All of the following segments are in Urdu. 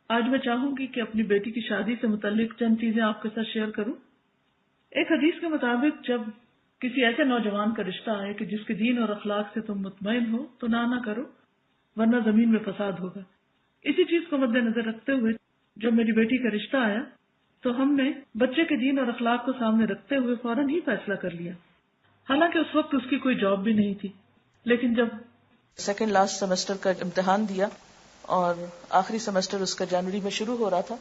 آج میں چاہوں گی کہ اپنی بیٹی کی شادی سے متعلق چند چیزیں آپ کے ساتھ شیئر کروں۔ ایک حدیث کے مطابق جب کسی ایسے نوجوان کا رشتہ آئے کہ جس کے دین اور اخلاق سے تم مطمئن ہو تو نہ کرو، ورنہ زمین میں فساد ہوگا۔ اسی چیز کو مد نظر رکھتے ہوئے جب میری بیٹی کا رشتہ آیا تو ہم نے بچے کے دین اور اخلاق کو سامنے رکھتے ہوئے فوراً ہی فیصلہ کر لیا۔ حالانکہ اس وقت اس کی کوئی جاب بھی نہیں تھی، لیکن جب سیکنڈ لاسٹ سیمسٹر کا امتحان دیا اور آخری سیمسٹر اس کا جنوری میں شروع ہو رہا تھا،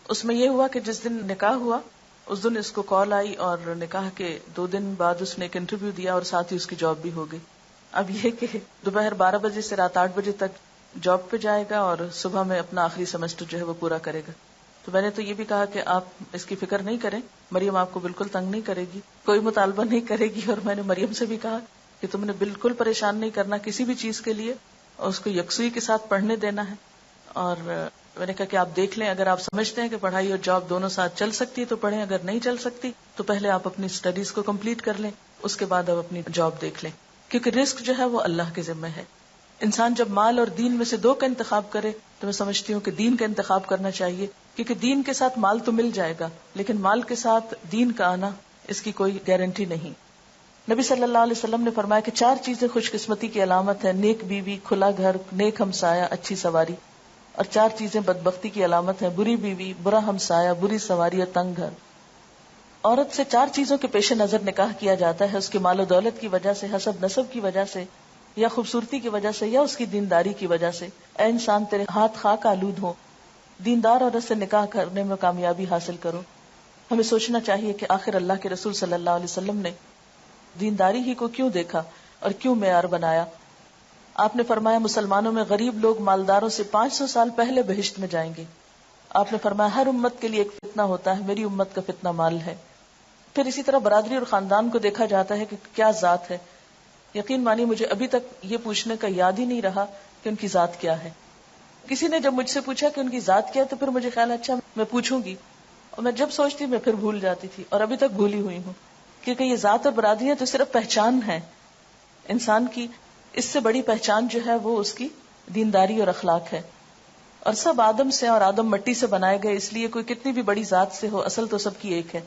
اس میں یہ ہوا کہ جس دن نکاح ہوا اس دن اس کو کال آئی اور نکاح کے 2 دن بعد اس نے ایک انٹرویو دیا اور ساتھ ہی اس کی جاب بھی ہو گئی۔ اب یہ کہ دوپہر 12 بجے سے رات 8 بجے تک جاب پہ جائے گا اور صبح میں اپنا آخری سیمسٹر جو ہے وہ پورا کرے گا۔ تو میں نے تو یہ بھی کہا کہ آپ اس کی فکر نہیں کریں، مریم آپ کو بالکل تنگ نہیں کرے گی، کوئی مطالبہ نہیں کرے گی، اور میں نے مریم سے بھی کہا کہ تم نے بالکل پریشان نہیں کرنا کسی بھی چیز کے لیے، اور اس کو یکسوئی کے ساتھ پڑھنے دینا ہے۔ اور میں نے کہا کہ آپ دیکھ لیں، اگر آپ سمجھتے ہیں کہ پڑھائی اور جاب دونوں ساتھ چل سکتی ہے تو پڑھیں، اگر نہیں چل سکتی تو پہلے آپ اپنی اسٹڈیز کو کمپلیٹ کر لیں، اس کے بعد آپ اپنی جاب دیکھ لیں، کیونکہ رزق جو ہے وہ اللہ کے ذمہ ہے۔ انسان جب مال اور دین میں سے 2 کا انتخاب کرے تو میں سمجھتی ہوں کہ دین کا انتخاب کرنا چاہیے، کیونکہ دین کے ساتھ مال تو مل جائے گا لیکن مال کے ساتھ دین کا آنا اس کی کوئی گارنٹی نہیں۔ نبی صلی اللہ علیہ وسلم نے فرمایا کہ 4 چیزیں خوش قسمتی کی علامت ہے: نیک بیوی، کھلا گھر، نیک ہمسایہ، اچھی سواری، اور 4 چیزیں بدبختی کی علامت ہیں: بری بیوی، برا ہمسایہ، بری سواری اور تنگ گھر۔ عورت سے 4 چیزوں کے پیش نظر نکاح کیا جاتا ہے: اس کے مال و دولت کی وجہ سے، حسب نسب کی وجہ سے، یا خوبصورتی کی وجہ سے، یا اس کی دینداری کی وجہ سے۔ اے انسان تیرے ہاتھ خاک آلود ہوں، دیندار عورت سے نکاح کرنے میں کامیابی حاصل کرو۔ ہمیں سوچنا چاہیے کہ آخر اللہ کے رسول صلی اللہ علیہ وسلم نے دینداری ہی کو کیوں دیکھا اور کیوں معیار بنایا؟ آپ نے فرمایا مسلمانوں میں غریب لوگ مالداروں سے 500 سال پہلے بہشت میں جائیں گے۔ آپ نے فرمایا ہر امت کے لیے ایک فتنہ ہوتا ہے، میری امت کا فتنہ مال ہے۔ پھر اسی طرح برادری اور خاندان کو دیکھا جاتا ہے کہ کیا ذات ہے۔ یقین مانی مجھے ابھی تک یہ پوچھنے کا یاد ہی نہیں رہا کہ ان کی ذات کیا ہے۔ کسی نے جب مجھ سے پوچھا کہ ان کی ذات کیا ہے تو پھر مجھے خیال اچھا میں پوچھوں گی، اور میں جب سوچتی میں پھر بھول جاتی تھی، اور ابھی تک بھولی ہوئی ہوں، کیونکہ یہ ذات اور برادریاں تو صرف پہچان ہے انسان کی، اس سے بڑی پہچان جو ہے وہ اس کی دینداری اور اخلاق ہے۔ اور سب آدم سے اور آدم مٹی سے بنائے گئے، اس لیے کوئی کتنی بھی بڑی ذات سے ہو اصل تو سب کی ایک ہے۔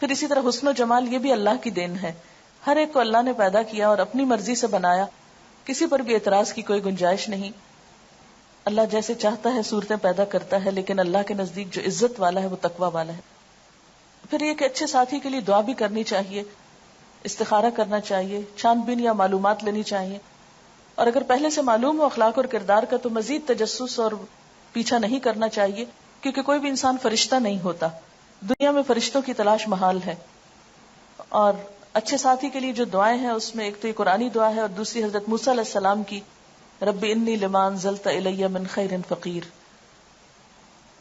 پھر اسی طرح حسن و جمال یہ بھی اللہ کی دین ہے، ہر ایک کو اللہ نے پیدا کیا اور اپنی مرضی سے بنایا، کسی پر بھی اعتراض کی کوئی گنجائش نہیں۔ اللہ جیسے چاہتا ہے صورتیں پیدا کرتا ہے، لیکن اللہ کے نزدیک جو عزت والا ہے وہ تقوی والا ہے۔ پھر یہ کہ اچھے ساتھی کے لیے دعا بھی کرنی چاہیے، استخارہ کرنا چاہیے، چھان بین یا معلومات لینی چاہیے، اور اگر پہلے سے معلوم ہو اخلاق اور کردار کا تو مزید تجسس اور پیچھا نہیں کرنا چاہیے، کیونکہ کوئی بھی انسان فرشتہ نہیں ہوتا، دنیا میں فرشتوں کی تلاش محال ہے۔ اور اچھے ساتھی کے لیے جو دعائیں ہیں اس میں ایک تو یہ قرآنی دعا ہے اور دوسری حضرت موسیٰ علیہ السلام کی رب انی لما انزلت الی من خیر فقیر۔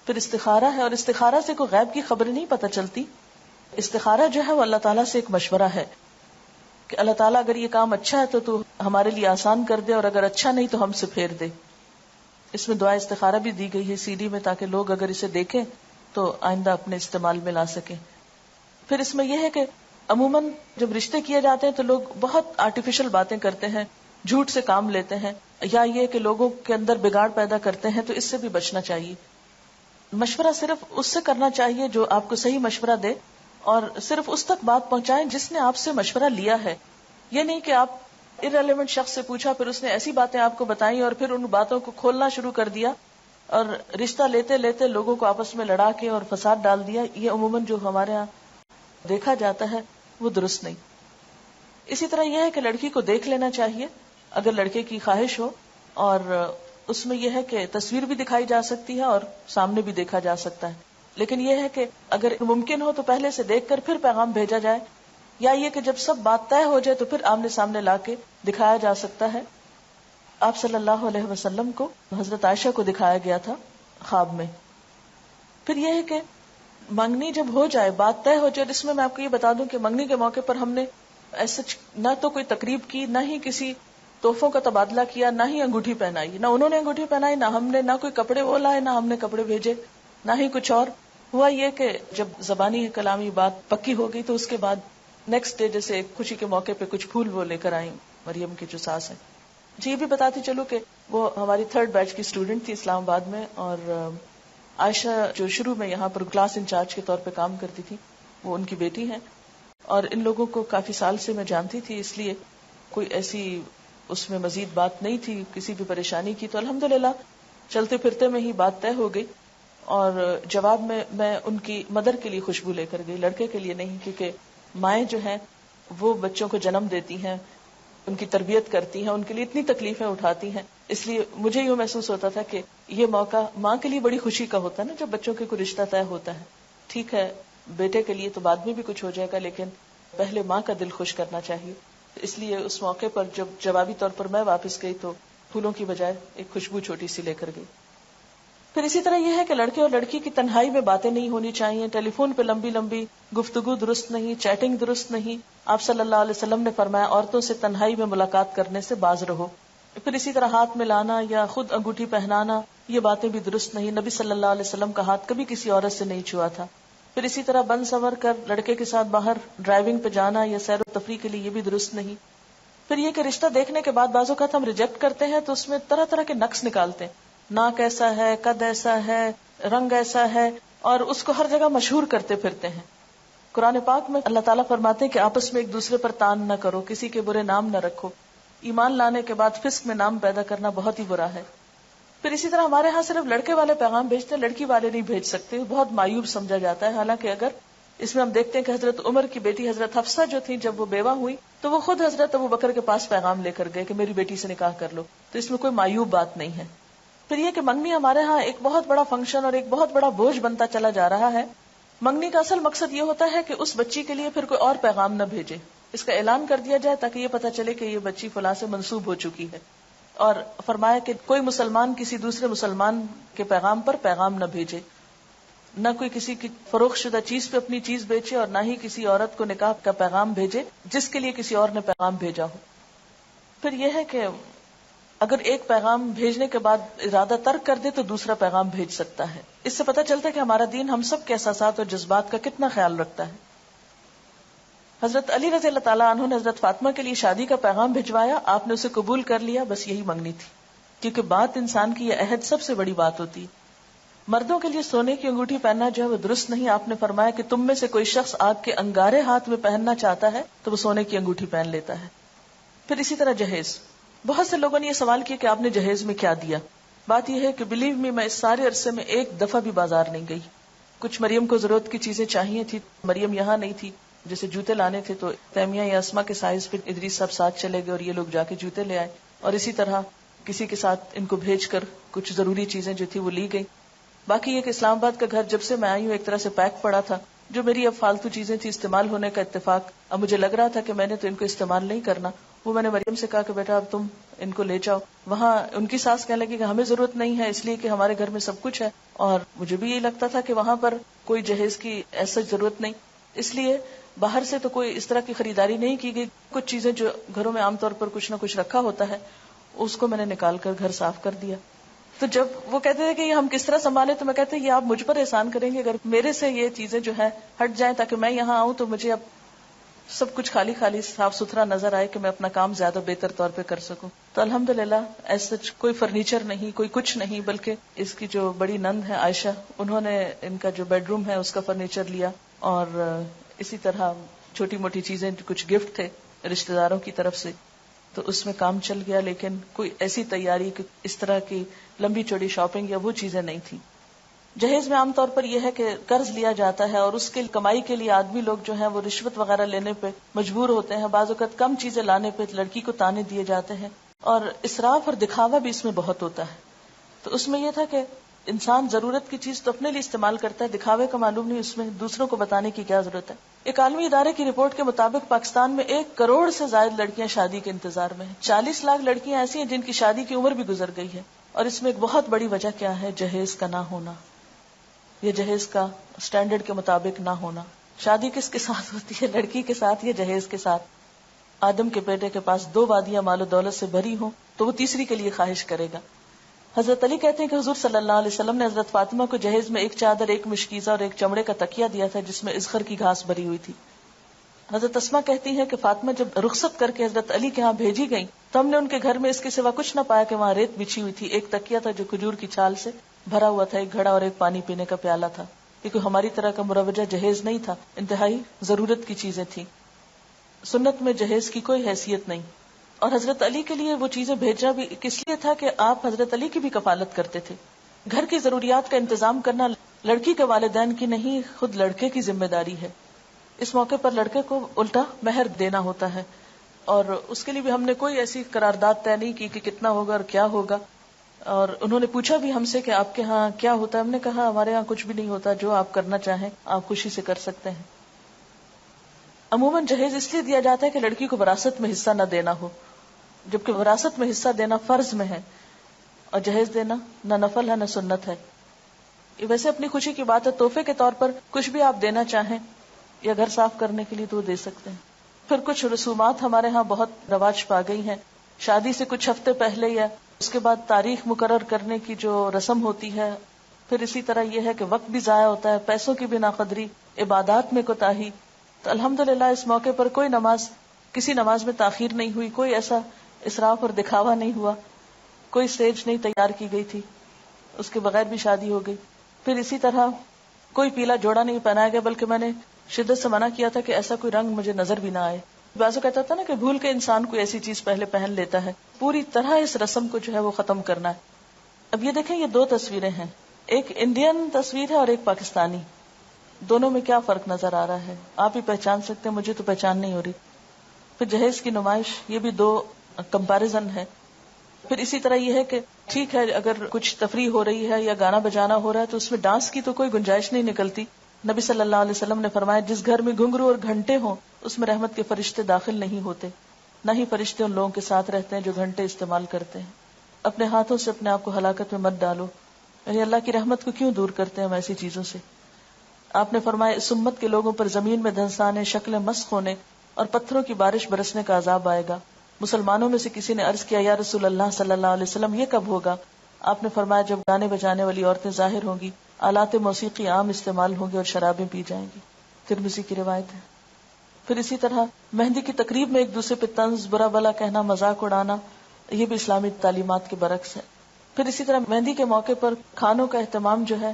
پھر استخارہ ہے، اور استخارہ سے کوئی غیب کی خبریں نہیں پتہ چلتی، استخارہ جو ہے وہ اللہ تعالیٰ سے ایک مشورہ ہے کہ اللہ تعالیٰ اگر یہ کام اچھا ہے تو ہمارے لیے آسان کر دے، اور اگر اچھا نہیں تو ہم سے پھیر دے۔ اس میں دعا استخارہ بھی دی گئی ہے CD میں، تاکہ لوگ اگر اسے دیکھیں تو آئندہ اپنے استعمال میں لا سکیں۔ پھر اس میں یہ ہے کہ عموماً جب رشتے کیے جاتے ہیں تو لوگ بہت آرٹیفیشل باتیں کرتے ہیں، جھوٹ سے کام لیتے ہیں، یا یہ کہ لوگوں کے اندر بگاڑ پیدا کرتے ہیں، تو اس سے بھی بچنا چاہیے۔ مشورہ صرف اس سے کرنا چاہیے جو آپ کو صحیح مشورہ دے، اور صرف اس تک بات پہنچائیں جس نے آپ سے مشورہ لیا ہے۔ یہ نہیں کہ آپ irrelevant شخص سے پوچھا، پھر اس نے ایسی باتیں آپ کو بتائیں اور پھر ان باتوں کو کھولنا شروع کر دیا اور رشتہ لیتے لیتے لوگوں کو آپس میں لڑا کے اور فساد ڈال دیا۔ یہ عموماً جو ہمارے ہاں دیکھا جاتا ہے وہ درست نہیں۔ اسی طرح یہ ہے کہ لڑکی کو دیکھ لینا چاہیے اگر لڑکے کی خواہش ہو، اور اس میں یہ ہے کہ تصویر بھی دکھائی جا سکتی ہے اور سامنے بھی دیکھا جا سکتا ہے، لیکن یہ ہے کہ اگر ممکن ہو تو پہلے سے دیکھ کر پھر پیغام بھیجا جائے، یا یہ کہ جب سب بات طے ہو جائے تو پھر آمنے سامنے لا کے دکھایا جا سکتا ہے۔ آپ صلی اللہ علیہ وسلم کو حضرت عائشہ کو دکھایا گیا تھا خواب میں۔ پھر یہ ہے کہ منگنی جب ہو جائے، بات طے ہو جائے، اور اس میں آپ کو یہ بتا دوں کہ منگنی کے موقع پر ہم نے ایسا نہ تو کوئی تقریب کی، نہ ہی کسی تحفوں کا تبادلہ کیا، نہ ہی انگوٹھی پہنائی، نہ انہوں نے انگوٹھی پہنائی، نہ ہم نے، نہ کوئی کپڑے وہ لائے، نہ ہم نے کپڑے بھیجے، نہ ہی کچھ اور۔ ہوا یہ کہ جب زبانی کلامی بات پکی ہو گئی تو اس کے بعد نیکسٹ ڈے جیسے خوشی کے موقع پہ کچھ پھول وہ لے کر آئیں مریم کی جو ساس ہیں۔ جی یہ بھی بتاتی چلو کہ وہ ہماری 3rd بیچ کی اسٹوڈنٹ تھی اسلام آباد میں، اور عائشہ جو شروع میں یہاں پر کلاس انچارج کے طور پہ کام کرتی تھی، وہ ان کی بیٹی ہیں، اور ان لوگوں کو کافی سال سے میں جانتی تھی، اس لیے کوئی ایسی اس میں مزید بات نہیں تھی کسی بھی پریشانی کی. تو الحمدللہ چلتے پھرتے میں ہی بات طے ہو گئی، اور جواب میں ان کی مدر کے لیے خوشبو لے کر گئی، لڑکے کے لیے نہیں، کیونکہ مائیں جو ہیں وہ بچوں کو جنم دیتی ہیں، ان کی تربیت کرتی ہیں، ان کے لیے اتنی تکلیفیں اٹھاتی ہیں. اس لیے مجھے یوں محسوس ہوتا تھا کہ یہ موقع ماں کے لیے بڑی خوشی کا ہوتا ہے نا، جب بچوں کے کوئی رشتہ طے ہوتا ہے. ٹھیک ہے بیٹے کے لیے تو بعد میں بھی کچھ ہو جائے گا، لیکن پہلے ماں کا دل خوش کرنا چاہیے. اس لیے اس موقع پر جب جوابی طور پر میں واپس گئی تو پھولوں کی بجائے ایک خوشبو چھوٹی سی لے کر گئی. پھر اسی طرح یہ ہے کہ لڑکے اور لڑکی کی تنہائی میں باتیں نہیں ہونی چاہیے، ٹیلی فون پہ لمبی لمبی گفتگو درست نہیں، چیٹنگ درست نہیں. آپ صلی اللہ علیہ وسلم نے فرمایا عورتوں سے تنہائی میں ملاقات کرنے سے باز رہو. پھر اسی طرح ہاتھ ملانا یا خود انگوٹھی پہنانا، یہ باتیں بھی درست نہیں. نبی صلی اللہ علیہ وسلم کا ہاتھ کبھی کسی عورت سے نہیں چھوا تھا. پھر اسی طرح بن سنور کر لڑکے کے ساتھ باہر ڈرائیونگ پہ جانا یا سیر و تفریح کے لیے، یہ بھی درست نہیں. پھر یہ کہ رشتہ دیکھنے کے بعد بعض اوقات ہم ریجیکٹ کرتے ہیں تو اس میں طرح طرح کے نقص نکالتے ہیں، ناک ایسا ہے، قد ایسا ہے، رنگ ایسا ہے، اور اس کو ہر جگہ مشہور کرتے پھرتے ہیں. قرآن پاک میں اللہ تعالیٰ فرماتے ہیں کہ آپس میں ایک دوسرے پر تان نہ کرو، کسی کے برے نام نہ رکھو. ایمان لانے کے بعد فسق میں نام پیدا کرنا بہت ہی برا ہے. پھر اسی طرح ہمارے ہاں صرف لڑکے والے پیغام بھیجتے ہیں، لڑکی والے نہیں بھیج سکتے، بہت مایوب سمجھا جاتا ہے. حالانکہ اگر اس میں ہم دیکھتے ہیں کہ حضرت عمر کی بیٹی حضرت حفصہ جو تھی، جب وہ بیوہ ہوئی تو وہ خود حضرت ابوبکر کے پاس پیغام لے کر گئے کہ میری بیٹی سے نکاح کر لو. تو اس میں کوئی مایوب بات نہیں ہے. پھر یہ کہ منگنی ہمارے ہاں ایک بہت بڑا فنکشن اور ایک بہت بڑا بوجھ بنتا چلا جا رہا ہے. منگنی کا اصل مقصد یہ ہوتا ہے کہ اس بچی کے لیے پھر کوئی اور پیغام نہ بھیجے، اس کا اعلان کر دیا جائے تاکہ یہ پتا چلے کہ یہ بچی فلاں سے منسوب ہو چکی ہے. اور فرمایا کہ کوئی مسلمان کسی دوسرے مسلمان کے پیغام پر پیغام نہ بھیجے، نہ کوئی کسی کی فروخت شدہ چیز پہ اپنی چیز بیچے، اور نہ ہی کسی عورت کو نکاح کا پیغام بھیجے جس کے لیے کسی اور نے پیغام بھیجا ہو. پھر یہ ہے کہ اگر ایک پیغام بھیجنے کے بعد ارادہ ترک کر دے تو دوسرا پیغام بھیج سکتا ہے. اس سے پتہ چلتا ہے کہ ہمارا دین ہم سب کے احساسات اور جذبات کا کتنا خیال رکھتا ہے. حضرت علی رضی اللہ تعالیٰ عنہ نے حضرت فاطمہ کے لیے شادی کا پیغام بھجوایا، آپ نے اسے قبول کر لیا، بس یہی منگنی تھی. کیونکہ بات انسان کی یہ عہد سب سے بڑی بات ہوتی. مردوں کے لیے سونے کی انگوٹھی پہننا جو ہے وہ درست نہیں. آپ نے فرمایا کہ تم میں سے کوئی شخص آگ کے انگارے ہاتھ میں پہننا چاہتا ہے تو وہ سونے کی انگوٹھی پہن لیتا ہے. پھر اسی طرح جہیز، بہت سے لوگوں نے یہ سوال کیا کہ آپ نے جہیز میں کیا دیا. بات یہ ہے کہ بلیو می، میں اس سارے عرصے میں ایک دفعہ بھی بازار نہیں گئی. کچھ مریم کو ضرورت کی چیزیں چاہیے تھی، مریم یہاں نہیں تھی، جیسے جوتے لانے تھے تو تیمیہ یا اسما کے سائز پہ ادریس صاحب ساتھ چلے گئے اور یہ لوگ جا کے جوتے لے آئے. اور اسی طرح کسی کے ساتھ ان کو بھیج کر کچھ ضروری چیزیں جو تھی وہ لی گئی. باقی یہ کہ اسلام آباد کا گھر جب سے میں آئی ہوں ایک طرح سے پیک پڑا تھا. جو میری اب فالتو چیزیں تھی استعمال ہونے کا اتفاق، اب مجھے لگ رہا تھا کہ میں نے تو ان کو استعمال نہیں کرنا، وہ میں نے مریم سے کہا کہ بیٹا اب تم ان کو لے جاؤ. وہاں ان کی ساس کہنے لگی کہ ہمیں ضرورت نہیں ہے، اس لیے کہ ہمارے گھر میں سب کچھ ہے. اور مجھے بھی یہ لگتا تھا کہ وہاں پر کوئی جہیز کی ایسا ضرورت نہیں، اس لیے باہر سے تو کوئی اس طرح کی خریداری نہیں کی گئی. کچھ چیزیں جو گھروں میں عام طور پر کچھ نہ کچھ رکھا ہوتا ہے اس کو میں نے نکال کر گھر صاف کر دیا. تو جب وہ کہتے تھے کہ یہ ہم کس طرح سنبھالے تو میں کہتے یہ آپ مجھ پر احسان کریں گے اگر میرے سے یہ چیزیں جو ہے ہٹ جائیں تاکہ میں یہاں آؤں تو مجھے اب سب کچھ خالی خالی صاف ستھرا نظر آئے کہ میں اپنا کام زیادہ بہتر طور پہ کر سکوں. تو الحمدللہ ایسا کوئی فرنیچر نہیں، کوئی کچھ نہیں، بلکہ اس کی جو بڑی نند ہے عائشہ، انہوں نے ان کا جو بیڈ روم ہے اس کا فرنیچر لیا. اور اسی طرح چھوٹی موٹی چیزیں، کچھ گفٹ تھے رشتہ داروں کی طرف سے، تو اس میں کام چل گیا. لیکن کوئی ایسی تیاری کہ اس طرح کی لمبی چوڑی شاپنگ یا وہ چیزیں نہیں تھی. جہیز میں عام طور پر یہ ہے کہ قرض لیا جاتا ہے اور اس کے کمائی کے لیے آدمی لوگ جو ہیں وہ رشوت وغیرہ لینے پہ مجبور ہوتے ہیں. بعض اوقات کم چیزیں لانے پہ لڑکی کو تانے دیے جاتے ہیں اور اسراف اور دکھاوا بھی اس میں بہت ہوتا ہے. تو اس میں یہ تھا کہ انسان ضرورت کی چیز تو اپنے لیے استعمال کرتا ہے، دکھاوے کا معلوم نہیں، اس میں دوسروں کو بتانے کی کیا ضرورت ہے. ایک عالمی ادارے کی رپورٹ کے مطابق پاکستان میں 1 کروڑ سے زائد لڑکیاں شادی کے انتظار میں ہیں. 40 لاکھ لڑکیاں ایسی ہیں جن کی شادی کی عمر بھی گزر گئی ہے. اور اس میں ایک بہت بڑی وجہ کیا ہے؟ جہیز کا نہ ہونا، یہ جہیز کا سٹینڈرڈ کے مطابق نہ ہونا. شادی کس کے ساتھ ہوتی ہے؟ لڑکی کے ساتھ یا جہیز کے ساتھ؟ آدم کے بیٹے کے پاس 2 وادیاں مال و دولت سے بھری ہوں تو وہ تیسری کے لیے خواہش کرے گا. حضرت علی کہتے ہیں کہ حضور صلی اللہ علیہ وسلم نے حضرت فاطمہ کو جہیز میں 1 چادر، 1 مشکیزہ اور 1 چمڑے کا تکیہ دیا تھا جس میں اذخر کی گھاس بھری ہوئی تھی. حضرت اسما کہتی ہیں کہ فاطمہ جب رخصت کر کے حضرت علی کے ہاں بھیجی گئی تو ہم نے ان کے گھر میں اس کے سوا کچھ نہ پایا کہ وہاں ریت بچھی ہوئی تھی. 1 تکیہ تھا جو کھجور کی چھال سے بھرا ہوا تھا، ایک گھڑا اور ایک پانی پینے کا پیالہ تھا. یہ کوئی ہماری طرح کا مروجہ جہیز نہیں تھا، انتہائی ضرورت کی چیزیں تھیں. سنت میں جہیز کی کوئی حیثیت نہیں. اور حضرت علی کے لیے وہ چیزیں بھیجنا بھی کس لیے تھا کہ آپ حضرت علی کی بھی کفالت کرتے تھے. گھر کی ضروریات کا انتظام کرنا لڑکی کے والدین کی نہیں، خود لڑکے کی ذمہ داری ہے. اس موقع پر لڑکے کو الٹا مہر دینا ہوتا ہے، اور اس کے لیے بھی ہم نے کوئی ایسی قرارداد طے نہیں کی کہ کتنا ہوگا اور کیا ہوگا. اور انہوں نے پوچھا بھی ہم سے کہ آپ کے ہاں کیا ہوتا ہے. ہم نے کہا ہمارے ہاں کچھ بھی نہیں ہوتا، جو آپ کرنا چاہیں آپ خوشی سے کر سکتے ہیں. عموماً جہیز اس لیے دیا جاتا ہے کہ لڑکی کو وراثت میں حصہ نہ دینا ہو، جبکہ وراثت میں حصہ دینا فرض میں ہے، اور جہیز دینا نہ نفل ہے نہ سنت ہے. یہ ویسے اپنی خوشی کی بات ہے، تحفے کے طور پر کچھ بھی آپ دینا چاہیں یا گھر صاف کرنے کے لیے تو دے سکتے ہیں. پھر کچھ رسومات ہمارے ہاں بہت رواج پا گئی ہیں. شادی سے کچھ ہفتے پہلے یا اس کے بعد تاریخ مقرر کرنے کی جو رسم ہوتی ہے. پھر اسی طرح یہ ہے کہ وقت بھی ضائع ہوتا ہے، پیسوں کی بھی ناقدری، عبادات میں کوتاہی. تو الحمدللہ اس موقع پر کوئی نماز، کسی نماز میں تاخیر نہیں ہوئی، کوئی ایسا اسراف اور دکھاوا نہیں ہوا، کوئی اسٹیج نہیں تیار کی گئی تھی، اس کے بغیر بھی شادی ہو گئی. پھر اسی طرح کوئی پیلا جوڑا نہیں پہنایا گیا، بلکہ میں نے شدت سے منع کیا تھا کہ ایسا کوئی رنگ مجھے نظر بھی نہ آئے. بعضوں کہتا تھا نا کہ بھول کے انسان کوئی ایسی چیز پہلے پہن لیتا ہے. پوری طرح اس رسم کو جو ہے وہ ختم کرنا ہے. اب یہ دیکھیں، یہ دو تصویریں ہیں، ایک انڈین تصویر ہے اور ایک پاکستانی. دونوں میں کیا فرق نظر آ رہا ہے آپ ہی پہچان سکتے ہیں، مجھے تو پہچان نہیں ہو رہی. پھر جہیز کی نمائش، یہ بھی دو کمپیریزن ہے. پھر اسی طرح یہ ہے کہ ٹھیک ہے اگر کچھ تفریح ہو رہی ہے یا گانا بجانا ہو رہا ہے تو اس میں ڈانس کی تو کوئی گنجائش نہیں نکلتی. نبی صلی اللہ علیہ وسلم نے فرمایا جس گھر میں گھنگرو اور گھنٹے ہوں اس میں رحمت کے فرشتے داخل نہیں ہوتے، نہ ہی فرشتے ان لوگوں کے ساتھ رہتے ہیں جو گھنٹے استعمال کرتے ہیں. اپنے ہاتھوں سے اپنے آپ کو ہلاکت میں مت ڈالو، یعنی اللہ کی رحمت کو کیوں دور کرتے ہیں ہم ایسی چیزوں سے. آپ نے فرمایا اس امت کے لوگوں پر زمین میں دھنسانے، شکلیں مسخ ہونے اور پتھروں کی بارش برسنے کا عذاب آئے گا. مسلمانوں میں سے کسی نے عرض کیا یا رسول اللہ صلی اللہ علیہ وسلم یہ کب ہوگا؟ آپ نے فرمایا جب گانے بجانے والی عورتیں ظاہر ہوں گی، آلات موسیقی عام استعمال ہوں گے اور شرابیں پی جائیں گی. ترمذی کی روایت ہے. پھر اسی طرح مہندی کی تقریب میں ایک دوسرے پہ طنز، برا بلا کہنا، مذاق اڑانا، یہ بھی اسلامی تعلیمات کے برعکس ہے. پھر اسی طرح مہندی کے موقع پر کھانوں کا اہتمام جو ہے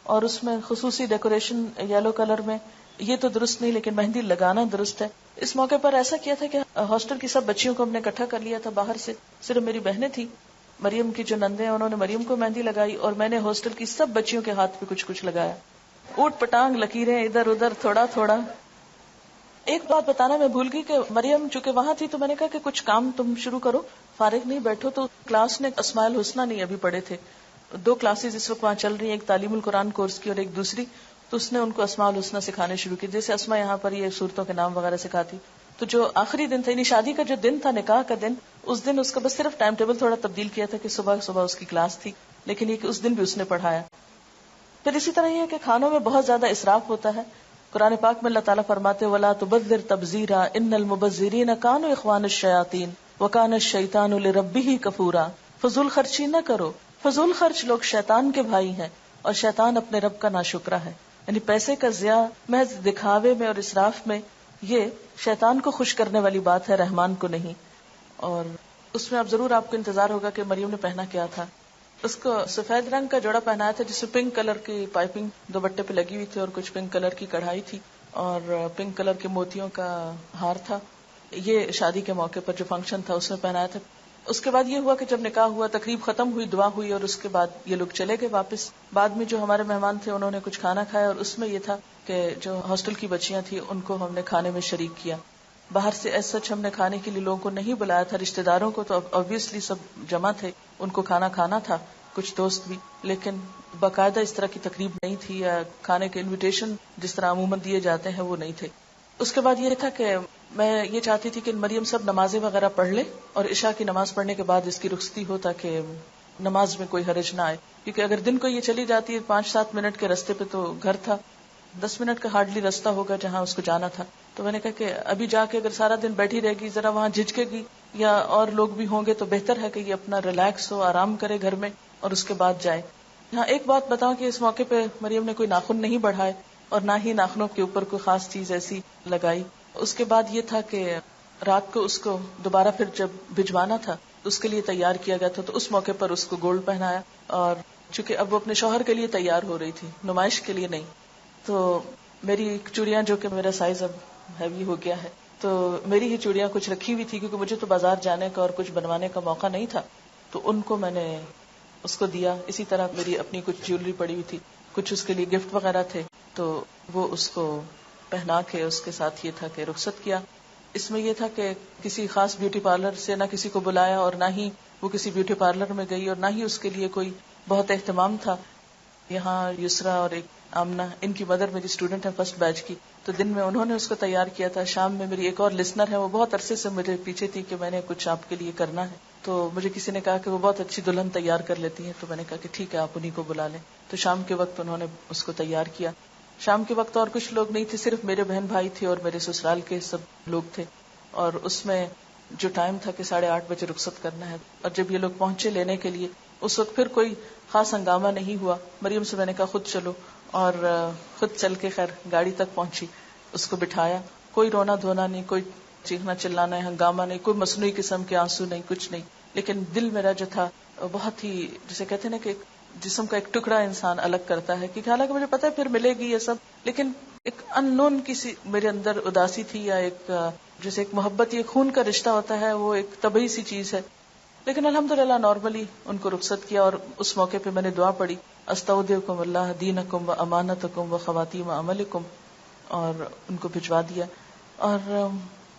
اور اس میں خصوصی ڈیکوریشن یلو کلر میں، یہ تو درست نہیں، لیکن مہندی لگانا درست ہے. اس موقع پر ایسا کیا تھا کہ ہاسٹل کی سب بچیوں کو ہم نے اکٹھا کر لیا تھا باہر سے. صرف میری بہنیں تھی، مریم کی جو نندیں ہیں انہوں نے مریم کو مہندی لگائی اور میں نے ہاسٹل کی سب بچیوں کے ہاتھ پہ کچھ کچھ لگایا. اوٹ پٹانگ لکیریں ادھر ادھر تھوڑا تھوڑا. ایک بات بتانا میں بھول گئی کہ مریم چونکہ وہاں تھی تو میں نے کہا کہ کچھ کام تم شروع کرو، فارغ نہیں بیٹھو. تو کلاس نے اسماء الحسنہ نہیں ابھی پڑھے تھے، دو کلاسز اس وقت وہاں چل رہی ہیں، ایک تعلیم القرآن کورس کی اور ایک دوسری. تو اس نے ان کو اسماء الحسنہ سکھانے شروع کی، جیسے اسماء یہاں پر یہ صورتوں کے نام وغیرہ سکھاتی. تو جو آخری دن تھا، یعنی شادی کا جو دن تھا، نکاح کا دن، اس دن اس کا بس صرف ٹائم ٹیبل تھوڑا تبدیل کیا تھا کہ صبح صبح اس کی کلاس تھی، لیکن یہ کہ اس دن بھی اس نے پڑھایا. پھر اسی طرح یہ ہے کہ کھانوں میں بہت زیادہ اسراف ہوتا ہے. قرآن پاک میں اللہ تعالیٰ فرماتے وَلَا تُبَذِّرْ تَبْذِيرًا إِنَّ الْمُبَذِّرِينَ كَانُوا إِخْوَانَ الشَّيَاطِينِ وَكَانَ الشَّيْطَانُ لِرَبِّهِ كَفُورًا. فضول خرچی نہ کرو، فضول خرچ لوگ شیطان کے بھائی ہیں اور شیطان اپنے رب کا ناشکرا ہے. یعنی پیسے کا ضیاع محض دکھاوے میں اور اسراف میں، یہ شیطان کو خوش کرنے والی بات ہے، رحمان کو نہیں. اور اس میں اب ضرور آپ کو انتظار ہوگا کہ مریم نے پہنا کیا تھا. اس کو سفید رنگ کا جوڑا پہنایا تھا جس میں پنک کلر کی پائپنگ دوپٹے پہ لگی ہوئی تھی اور کچھ پنک کلر کی کڑھائی تھی اور پنک کلر کے موتیوں کا ہار تھا. یہ شادی کے موقع پر جو فنکشن تھا اس میں پہنایا تھا. اس کے بعد یہ ہوا کہ جب نکاح ہوا، تقریب ختم ہوئی، دعا ہوئی اور اس کے بعد یہ لوگ چلے گئے واپس. بعد میں جو ہمارے مہمان تھے انہوں نے کچھ کھانا کھایا اور اس میں یہ تھا کہ جو ہاسٹل کی بچیاں تھیں ان کو ہم نے کھانے میں شریک کیا. باہر سے ایز سچ ہم نے کھانے کے لیے لوگوں کو نہیں بلایا تھا، رشتہ داروں کو تو obviously سب جمع تھے، ان کو کھانا کھانا تھا، کچھ دوست بھی، لیکن باقاعدہ اس طرح کی تقریب نہیں تھی یا کھانے کے انویٹیشن جس طرح عموماً دیے جاتے ہیں وہ نہیں تھے. اس کے بعد یہ تھا کہ میں یہ چاہتی تھی کہ مریم سب نمازیں وغیرہ پڑھ لے اور عشاء کی نماز پڑھنے کے بعد اس کی رخصتی ہو تاکہ نماز میں کوئی حرج نہ آئے. کیونکہ اگر دن کو یہ چلی جاتی ہے 5-7 منٹ کے راستے پہ تو گھر تھا 10 منٹ کا ہارڈلی راستہ ہوگا جہاں اس کو جانا تھا. تو میں نے کہا کہ ابھی جا کے اگر سارا دن بیٹھی رہے گی، ذرا وہاں جھجکے گی یا اور لوگ بھی ہوں گے، تو بہتر ہے کہ یہ اپنا ریلیکس ہو، آرام کرے گھر میں اور اس کے بعد جائے. یہاں ایک بات بتاؤں کہ اس موقع پہ مریم نے کوئی ناخن نہیں بڑھائے اور نہ ہی ناخنوں کے اوپر کوئی خاص چیز ایسی لگائی. اس کے بعد یہ تھا کہ رات کو اس کو دوبارہ پھر جب بھجوانا تھا اس کے لیے تیار کیا گیا تھا، تو اس موقع پر اس کو گولڈ پہنایا اور چونکہ اب وہ اپنے شوہر کے لیے تیار ہو رہی تھی، نمائش کے لیے نہیں. تو میری چوڑیاں، جو کہ میرا سائز اب ہیوی ہو گیا ہے، تو میری ہی چوڑیاں کچھ رکھی ہوئی تھی کیونکہ مجھے تو بازار جانے کا اور کچھ بنوانے کا موقع نہیں تھا، تو ان کو میں نے اس کو دیا. اسی طرح میری اپنی کچھ جیولری پڑی ہوئی تھی، کچھ اس کے لیے گفٹ وغیرہ تھے، تو وہ اس کو پہنا کے اس کے ساتھ یہ تھا کہ رخصت کیا. اس میں یہ تھا کہ کسی خاص بیوٹی پارلر سے نہ کسی کو بلایا، اور نہ ہی وہ کسی بیوٹی پارلر میں گئی، اور نہ ہی اس کے لیے کوئی بہت اہتمام تھا. یہاں یسرا اور ایک آمنہ، ان کی مدر میری اسٹوڈنٹ ہے فرسٹ بیچ کی، تو دن میں انہوں نے اس کو تیار کیا تھا. شام میں میری ایک اور لسنر ہے، وہ بہت عرصے سے میرے پیچھے تھی کہ میں نے کچھ آپ کے لیے کرنا ہے، تو مجھے کسی نے کہا کہ وہ بہت اچھی دلہن تیار کر لیتی ہیں، تو میں نے کہا کہ ٹھیک ہے آپ انہی کو بلا لیں. تو شام کے وقت انہوں نے اس کو تیار کیا. شام کے وقت اور کچھ لوگ نہیں تھے، صرف میرے بہن بھائی تھے اور میرے سسرال کے سب لوگ تھے. اور اس میں جو ٹائم تھا کہ 8:30 بجے رخصت کرنا ہے، اور جب یہ لوگ پہنچے لینے کے لیے، اس وقت پھر کوئی خاص ہنگامہ نہیں ہوا. مریم سے میں نے کہا خود چلو، اور خود چل کے خیر گاڑی تک پہنچی، اس کو بٹھایا. کوئی رونا دھونا نہیں، کوئی چیخنا چلانا ہنگامہ نہیں، کوئی مصنوعی قسم کے آنسو نہیں، کچھ نہیں. لیکن دل میرا جو تھا بہت ہی، جسے کہتے ہیں نا کہ جسم کا ایک ٹکڑا انسان الگ کرتا ہے، کیونکہ حالانکہ مجھے پتا ہے پھر ملے گی یہ سب، لیکن ایک ان نون کسی میرے اندر اداسی تھی، یا ایک جیسے ایک محبت، یہ خون کا رشتہ ہوتا ہے، وہ ایک طبیعی سی چیز ہے. لیکن الحمدللہ نارملی ان کو رخصت کیا، اور اس موقع پہ میں نے دعا پڑھی، استودعکم اللہ دینکم و امانتکم و خواتیم عملکم، اور ان کو بھجوا دیا. اور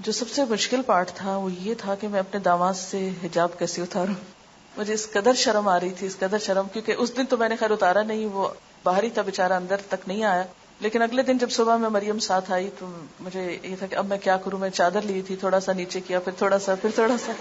جو سب سے مشکل پارٹ تھا وہ یہ تھا کہ میں اپنے داماد سے حجاب کیسے اتاروں. مجھے اس قدر شرم آ رہی تھی، اس قدر شرم، کیونکہ اس دن تو میں نے خیر اتارا نہیں، وہ باہر ہی تھا بیچارہ، اندر تک نہیں آیا. لیکن اگلے دن جب صبح میں مریم ساتھ آئی تو مجھے یہ تھا کہ اب میں کیا کروں. میں چادر لی تھی، تھوڑا سا نیچے کیا، پھر تھوڑا سا، پھر تھوڑا سا.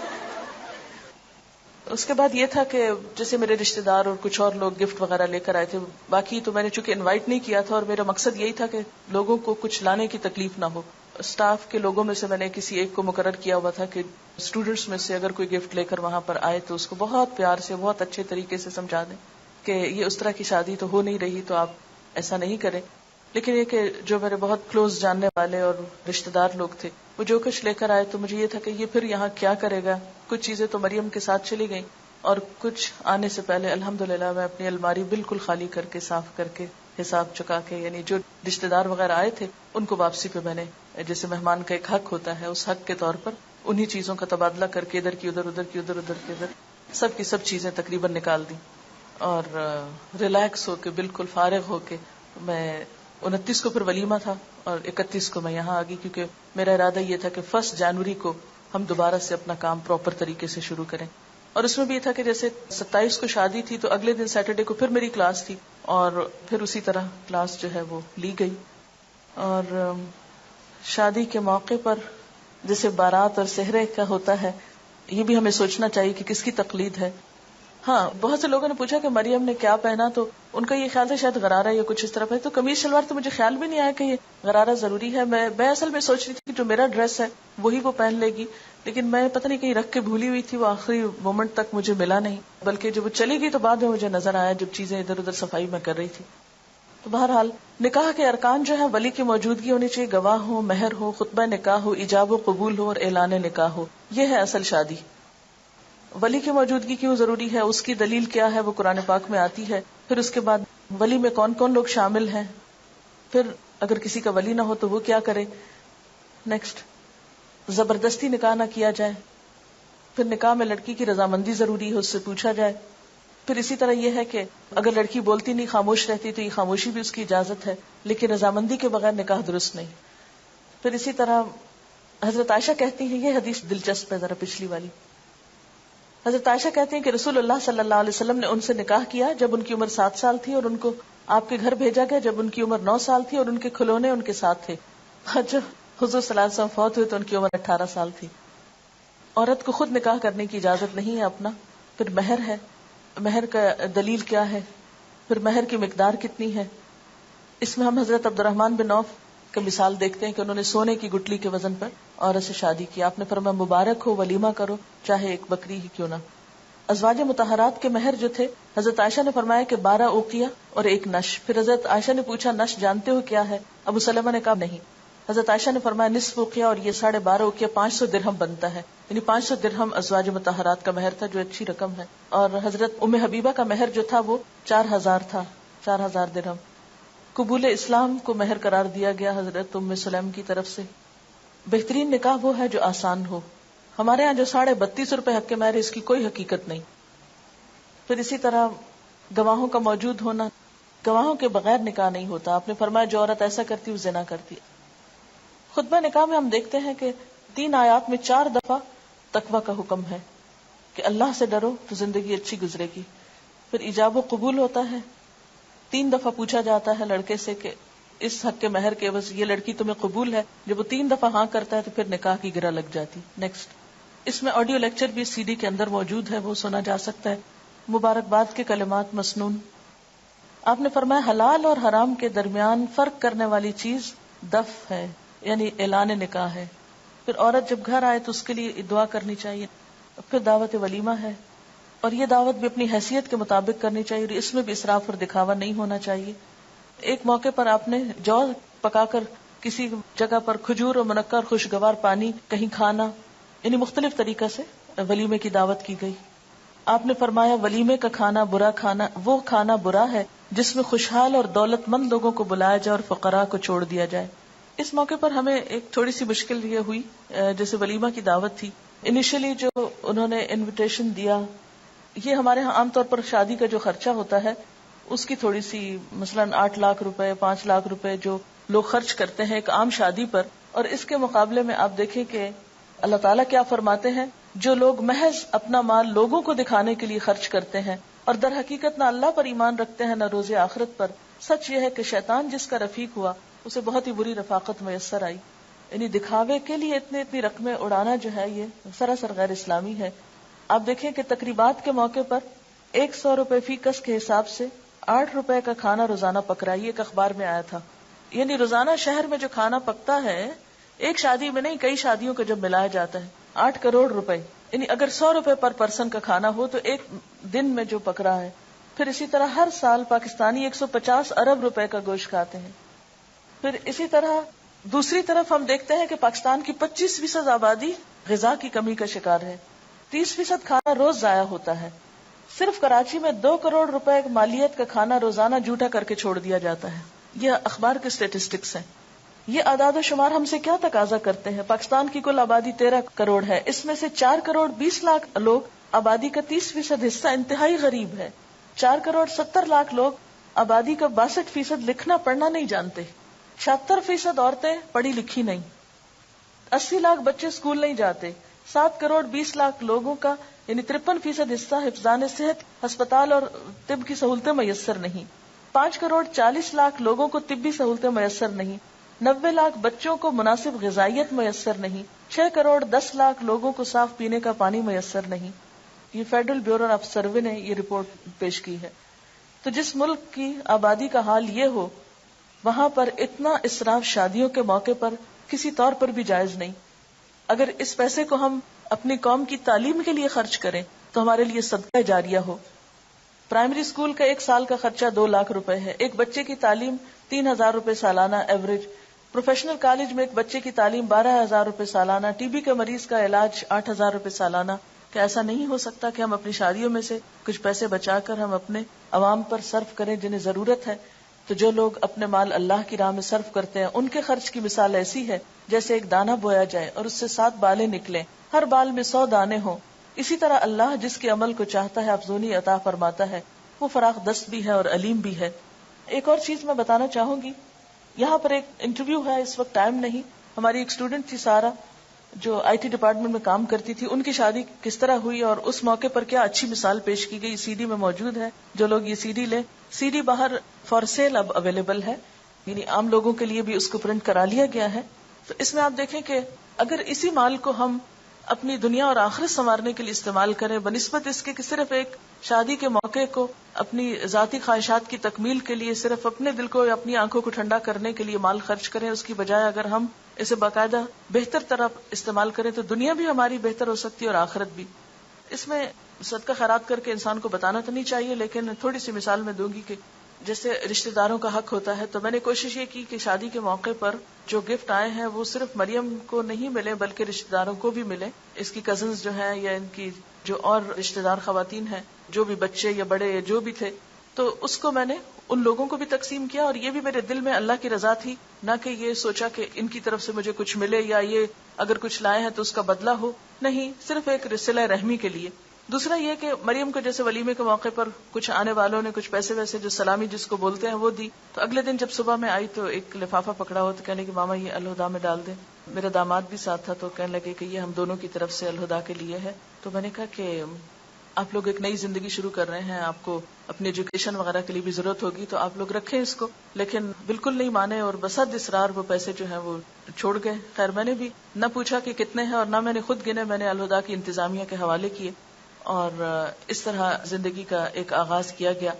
اس کے بعد یہ تھا کہ جیسے میرے رشتے دار اور کچھ اور لوگ گفٹ وغیرہ لے کر آئے تھے. باقی تو میں نے چونکہ انوائٹ نہیں کیا تھا، اور میرا مقصد یہی تھا کہ لوگوں کو کچھ لانے کی تکلیف نہ ہو. اسٹاف کے لوگوں میں سے میں نے کسی ایک کو مقرر کیا ہوا تھا کہ اسٹوڈینٹس میں سے اگر کوئی گفٹ لے کر وہاں پر آئے تو اس کو بہت پیار سے، بہت اچھے طریقے سے سمجھا دیں کہ یہ اس طرح کی شادی تو ہو نہیں رہی، تو آپ ایسا نہیں کریں. لیکن یہ کہ جو میرے بہت کلوز جاننے والے اور رشتے دار لوگ تھے، وہ جو کچھ لے کر آئے تو مجھے یہ تھا کہ یہ پھر یہاں کیا کرے گا. کچھ چیزیں تو مریم کے ساتھ چلی گئیں، اور کچھ آنے سے پہلے الحمدللہ میں اپنی الماری بالکل خالی کر کے، صاف کر کے، حساب چکا کے، یعنی جو رشتے دار وغیرہ آئے تھے ان کو واپسی پہ میں نے، جیسے مہمان کا ایک حق ہوتا ہے، اس حق کے طور پر انہی چیزوں کا تبادلہ کر کے ادھر کی ادھر، ادھر کی ادھر، ادھر کی ادھر، سب کی سب چیزیں تقریباً نکال دی. اور ریلیکس ہو کے، بالکل فارغ ہو کے، میں 29 کو پھر ولیمہ تھا، اور 31 کو میں یہاں آ گئی، کیونکہ میرا ارادہ یہ تھا کہ 1 جنوری کو ہم دوبارہ سے اپنا کام پراپر طریقے سے شروع کریں. اور اس میں بھی یہ تھا کہ جیسے 27 کو شادی تھی تو اگلے دن سیٹرڈے کو پھر میری کلاس تھی، اور پھر اسی طرح کلاس جو ہے وہ لی گئی. اور شادی کے موقع پر جیسے بارات اور سہرے کا ہوتا ہے، یہ بھی ہمیں سوچنا چاہیے کہ کس کی تقلید ہے. ہاں، بہت سے لوگوں نے پوچھا کہ مریم نے کیا پہنا، تو ان کا یہ خیال تھا شاید غرارہ یا کچھ اس طرح ہے، تو قمیض شلوار تو مجھے خیال بھی نہیں آیا کہ یہ غرارہ ضروری ہے. میں اصل میں سوچ رہی تھی کہ جو میرا ڈریس ہے وہی وہ پہن لے گی، لیکن میں پتہ نہیں کہیں رکھ کے بھولی ہوئی تھی، وہ آخری مومنٹ تک مجھے ملا نہیں، بلکہ جب وہ چلی گئی تو بعد میں مجھے نظر آیا جب چیزیں ادھر ادھر صفائی میں کر رہی تھی. تو بہرحال نکاح کے ارکان جو ہیں، ولی کی موجودگی ہونی چاہیے، گواہ ہو، مہر ہو، خطبہ نکاح ہو، ایجاب و قبول ہو، اور اعلان نکاح ہو. یہ ہے اصل شادی. ولی کی موجودگی کیوں ضروری ہے، اس کی دلیل کیا ہے، وہ قرآن پاک میں آتی ہے. پھر اس کے بعد ولی میں کون کون لوگ شامل ہیں، پھر اگر کسی کا ولی نہ ہو تو وہ کیا کرے. نیکسٹ، زبردستی نکاح نہ کیا جائے. پھر نکاح میں لڑکی کی رضامندی ضروری ہے، اس سے پوچھا جائے. پھر اسی طرح یہ ہے کہ اگر لڑکی بولتی نہیں، خاموش رہتی، تو یہ خاموشی بھی اس کی اجازت ہے، لیکن رضامندی کے بغیر نکاح درست نہیں. پھر اسی طرح حضرت عائشہ کہتی ہیں، یہ حدیث دلچسپ ہے ذرا پچھلی والی. حضرت عائشہ کہتی ہیں کہ رسول اللہ صلی اللہ علیہ وسلم نے ان سے نکاح کیا جب ان کی عمر 7 سال تھی، اور ان کو آپ کے گھر بھیجا گیا جب ان کی عمر 9 سال تھی، اور ان کے کھلونے ان کے ساتھ تھے. جب حضور صلی اللہ علیہ وسلم فوت ہوئے تو ان کی عمر 18 سال تھی. عورت کو خود نکاح کرنے کی اجازت نہیں ہے اپنا. پھر مہر ہے، مہر کا دلیل کیا ہے، پھر مہر کی مقدار کتنی ہے. اس میں ہم حضرت عبد الرحمن بن عوف کی مثال دیکھتے ہیں کہ انہوں نے سونے کی گٹلی کے وزن پر عورت سے شادی کی. آپ نے فرمایا مبارک ہو، ولیمہ کرو، چاہے ایک بکری ہی کیوں نہ. ازواج مطہرات کے مہر جو تھے، حضرت عائشہ نے فرمایا کہ 12 اوقیہ اور 1 نش. پھر حضرت عائشہ نے پوچھا نش جانتے ہو کیا ہے؟ ابو سلمہ نے کہا نہیں. حضرت عائشہ نے فرمایا نصف اوقیہ، اور یہ 12.5 اوقیہ 500 درہم بنتا ہے. یعنی 500 درہم ازواج مطہرات کا مہر تھا، جو اچھی رقم ہے. اور حضرت ام حبیبہ کا مہر جو تھا وہ 4000 تھا، 4000 درہم. قبول اسلام کو مہر قرار دیا گیا حضرت ام سلیم کی طرف سے. بہترین نکاح وہ ہے جو آسان ہو. ہمارے ہاں جو 32.5 روپے حق کے مہر ہے، اس کی کوئی حقیقت نہیں. پھر اسی طرح گواہوں کا موجود ہونا، گواہوں کے بغیر نکاح نہیں ہوتا. آپ نے فرمایا جو عورت ایسا کرتی وہ زنا کرتی. خطبہ نکاح میں ہم دیکھتے ہیں کہ 3 آیات میں 4 دفعہ تقوی کا حکم ہے کہ اللہ سے ڈرو تو زندگی اچھی گزرے گی. پھر ایجاب و قبول ہوتا ہے. 3 دفعہ پوچھا جاتا ہے لڑکے سے کہ اس حق کے مہر کے عوض یہ لڑکی تمہیں قبول ہے. جب وہ 3 دفعہ ہاں کرتا ہے تو پھر نکاح کی گرہ لگ جاتی. نیکسٹ، اس میں آڈیو لیکچر بھی CD کے اندر موجود ہے، وہ سنا جا سکتا ہے. مبارکباد کے کلمات مسنون. آپ نے فرمایا حلال اور حرام کے درمیان فرق کرنے والی چیز دف ہے، یعنی اعلان نکاح ہے. پھر عورت جب گھر آئے تو اس کے لیے دعا کرنی چاہیے. پھر دعوت ولیمہ ہے، اور یہ دعوت بھی اپنی حیثیت کے مطابق کرنی چاہیے، اور اس میں بھی اسراف اور دکھاوا نہیں ہونا چاہیے. ایک موقع پر آپ نے جو پکا کر کسی جگہ پر کھجور اور منقع اور خوشگوار پانی کہیں کھانا، یعنی مختلف طریقہ سے ولیمے کی دعوت کی گئی. آپ نے فرمایا ولیمے کا کھانا برا کھانا، وہ کھانا برا ہے جس میں خوشحال اور دولت مند لوگوں کو بلایا جائے اور فقراء کو چھوڑ دیا جائے. اس موقع پر ہمیں ایک تھوڑی سی مشکل یہ ہوئی، جیسے ولیمہ کی دعوت تھی، انیشلی جو انہوں نے انویٹیشن دیا، یہ ہمارے ہاں عام طور پر شادی کا جو خرچہ ہوتا ہے اس کی تھوڑی سی، مثلا 8 لاکھ روپے 5 لاکھ روپے جو لوگ خرچ کرتے ہیں ایک عام شادی پر، اور اس کے مقابلے میں آپ دیکھیں کہ اللہ تعالیٰ کیا فرماتے ہیں، جو لوگ محض اپنا مال لوگوں کو دکھانے کے لیے خرچ کرتے ہیں اور در حقیقت نہ اللہ پر ایمان رکھتے ہیں نہ روز آخرت پر، سچ یہ ہے کہ شیطان جس کا رفیق ہوا اسے بہت ہی بری رفاقت میسر آئی. یعنی دکھاوے کے لیے اتنی رقمیں اڑانا جو ہے یہ سراسر غیر اسلامی ہے. آپ دیکھیں کہ تقریبات کے موقع پر 100 روپے فی کس کے حساب سے 8 روپے کا کھانا روزانہ پک رہا ہے. یہ ایک اخبار میں آیا تھا. یعنی روزانہ شہر میں جو کھانا پکتا ہے، ایک شادی میں نہیں کئی شادیوں کو جب ملایا جاتا ہے، 8 کروڑ روپے. یعنی اگر 100 روپے پر پرسن کا کھانا ہو تو ایک دن میں جو پک رہا ہے. پھر اسی طرح ہر سال پاکستانی 150 ارب روپے کا گوشت کھاتے ہیں. پھر اسی طرح دوسری طرف ہم دیکھتے ہیں کہ پاکستان کی 25% آبادی غذا کی کمی کا شکار ہے. 30% کھانا روز ضائع ہوتا ہے. صرف کراچی میں 2 کروڑ روپے مالیت کا کھانا روزانہ جھوٹا کر کے چھوڑ دیا جاتا ہے. یہ اخبار کے اسٹیٹسٹکس ہیں. یہ اعداد و شمار ہم سے کیا تقاضا کرتے ہیں؟ پاکستان کی کل آبادی 13 کروڑ ہے. اس میں سے 4 کروڑ 20 لاکھ لوگ، آبادی کا 30% حصہ انتہائی غریب ہے. 4 کروڑ 70 لاکھ لوگ، آبادی کا 62% لکھنا پڑھنا نہیں جانتے. 76% عورتیں پڑھی لکھی نہیں. 80 لاکھ بچے اسکول نہیں جاتے. 7 کروڑ 20 لاکھ لوگوں کا یعنی 53% حصہ حفظان صحت، ہسپتال اور طب کی سہولتیں میسر نہیں. 5 کروڑ 40 لاکھ لوگوں کو طبی سہولتیں میسر نہیں. 90 لاکھ بچوں کو مناسب غذائیت میسر نہیں. 6 کروڑ 10 لاکھ لوگوں کو صاف پینے کا پانی میسر نہیں. یہ فیڈرل بیورو آف سروے نے یہ رپورٹ پیش کی ہے. تو جس ملک کی آبادی کا حال یہ ہو، وہاں پر اتنا اسراف شادیوں کے موقع پر کسی طور پر بھی جائز نہیں. اگر اس پیسے کو ہم اپنی قوم کی تعلیم کے لیے خرچ کریں تو ہمارے لیے صدقہ جاریہ ہو. پرائمری اسکول کا 1 سال کا خرچہ 2 لاکھ روپے ہے. ایک بچے کی تعلیم 3,000 روپے سالانہ ایوریج. پروفیشنل کالج میں ایک بچے کی تعلیم 12,000 روپے سالانہ. ٹی بی کے مریض کا علاج 8,000 روپے سالانہ. کہ ایسا نہیں ہو سکتا کہ ہم اپنی شادیوں میں سے کچھ پیسے بچا کر ہم اپنے عوام پر صرف کریں جنہیں ضرورت ہے؟ تو جو لوگ اپنے مال اللہ کی راہ میں صرف کرتے ہیں ان کے خرچ کی مثال ایسی ہے جیسے ایک دانہ بویا جائے اور اس سے 7 بالیں نکلیں، ہر بال میں 100 دانے ہوں. اسی طرح اللہ جس کے عمل کو چاہتا ہے افزونی عطا فرماتا ہے. وہ فراخ دست بھی ہے اور علیم بھی ہے. ایک اور چیز میں بتانا چاہوں گی، یہاں پر ایک انٹرویو ہے، اس وقت ٹائم نہیں. ہماری ایک اسٹوڈنٹ تھی سارا، جو IT ڈپارٹمنٹ میں کام کرتی تھی. ان کی شادی کس طرح ہوئی اور اس موقع پر کیا اچھی مثال پیش کی گئی. CD میں موجود ہے، جو لوگ یہ CD لیں. CD باہر فار سیل اب اویلیبل ہے، یعنی عام لوگوں کے لیے بھی اس کو پرنٹ کرا لیا گیا ہے. تو اس میں آپ دیکھیں کہ اگر اسی مال کو ہم اپنی دنیا اور آخرت سنوارنے کے لیے استعمال کریں بنسبت اس کے کہ صرف ایک شادی کے موقع کو اپنی ذاتی خواہشات کی تکمیل کے لیے صرف اپنے دل کو یا اپنی آنکھوں کو ٹھنڈا کرنے کے لیے مال خرچ کریں، اس کی بجائے اگر ہم اسے باقاعدہ بہتر طرح استعمال کریں تو دنیا بھی ہماری بہتر ہو سکتی ہے اور آخرت بھی. اس میں صدقہ خیرات کر کے انسان کو بتانا تو نہیں چاہیے، لیکن تھوڑی سی مثال میں دوں گی کہ جیسے رشتہ داروں کا حق ہوتا ہے، تو میں نے کوشش یہ کی کہ شادی کے موقع پر جو گفٹ آئے ہیں وہ صرف مریم کو نہیں ملے بلکہ رشتہ داروں کو بھی ملے. اس کی کزنز جو ہیں یا ان کی جو اور رشتہ دار خواتین ہیں، جو بھی بچے یا بڑے یا جو بھی تھے، تو اس کو میں نے ان لوگوں کو بھی تقسیم کیا. اور یہ بھی میرے دل میں اللہ کی رضا تھی، نہ کہ یہ سوچا کہ ان کی طرف سے مجھے کچھ ملے یا یہ اگر کچھ لائے ہیں تو اس کا بدلہ ہو، نہیں، صرف ایک صلہ رحمی کے لیے. دوسرا یہ کہ مریم کو جیسے ولیمے کے موقع پر کچھ آنے والوں نے کچھ پیسے ویسے جو سلامی جس کو بولتے ہیں وہ دی، تو اگلے دن جب صبح میں آئی تو ایک لفافہ پکڑا ہو تو کہنے کہ ماما یہ الہدا میں ڈال دیں. میرا داماد بھی ساتھ تھا تو کہنے لگے کہ یہ ہم دونوں کی طرف سے الہدا کے لیے ہے. تو میں نے کہا کہ آپ لوگ ایک نئی زندگی شروع کر رہے ہیں، آپ کو اپنی ایجوکیشن وغیرہ کے لیے بھی ضرورت ہوگی تو آپ لوگ رکھیں اس کو، لیکن بالکل نہیں مانے اور بسد اصرار وہ پیسے جو ہیں وہ چھوڑ گئے. خیر میں نے بھی نہ پوچھا کہ کتنے ہیں اور نہ میں نے خود گنے، میں نے الہدا کی انتظامیہ کے حوالے کیے اور اس طرح زندگی کا ایک آغاز کیا گیا.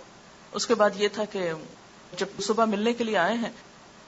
اس کے بعد یہ تھا کہ جب صبح ملنے کے لیے آئے ہیں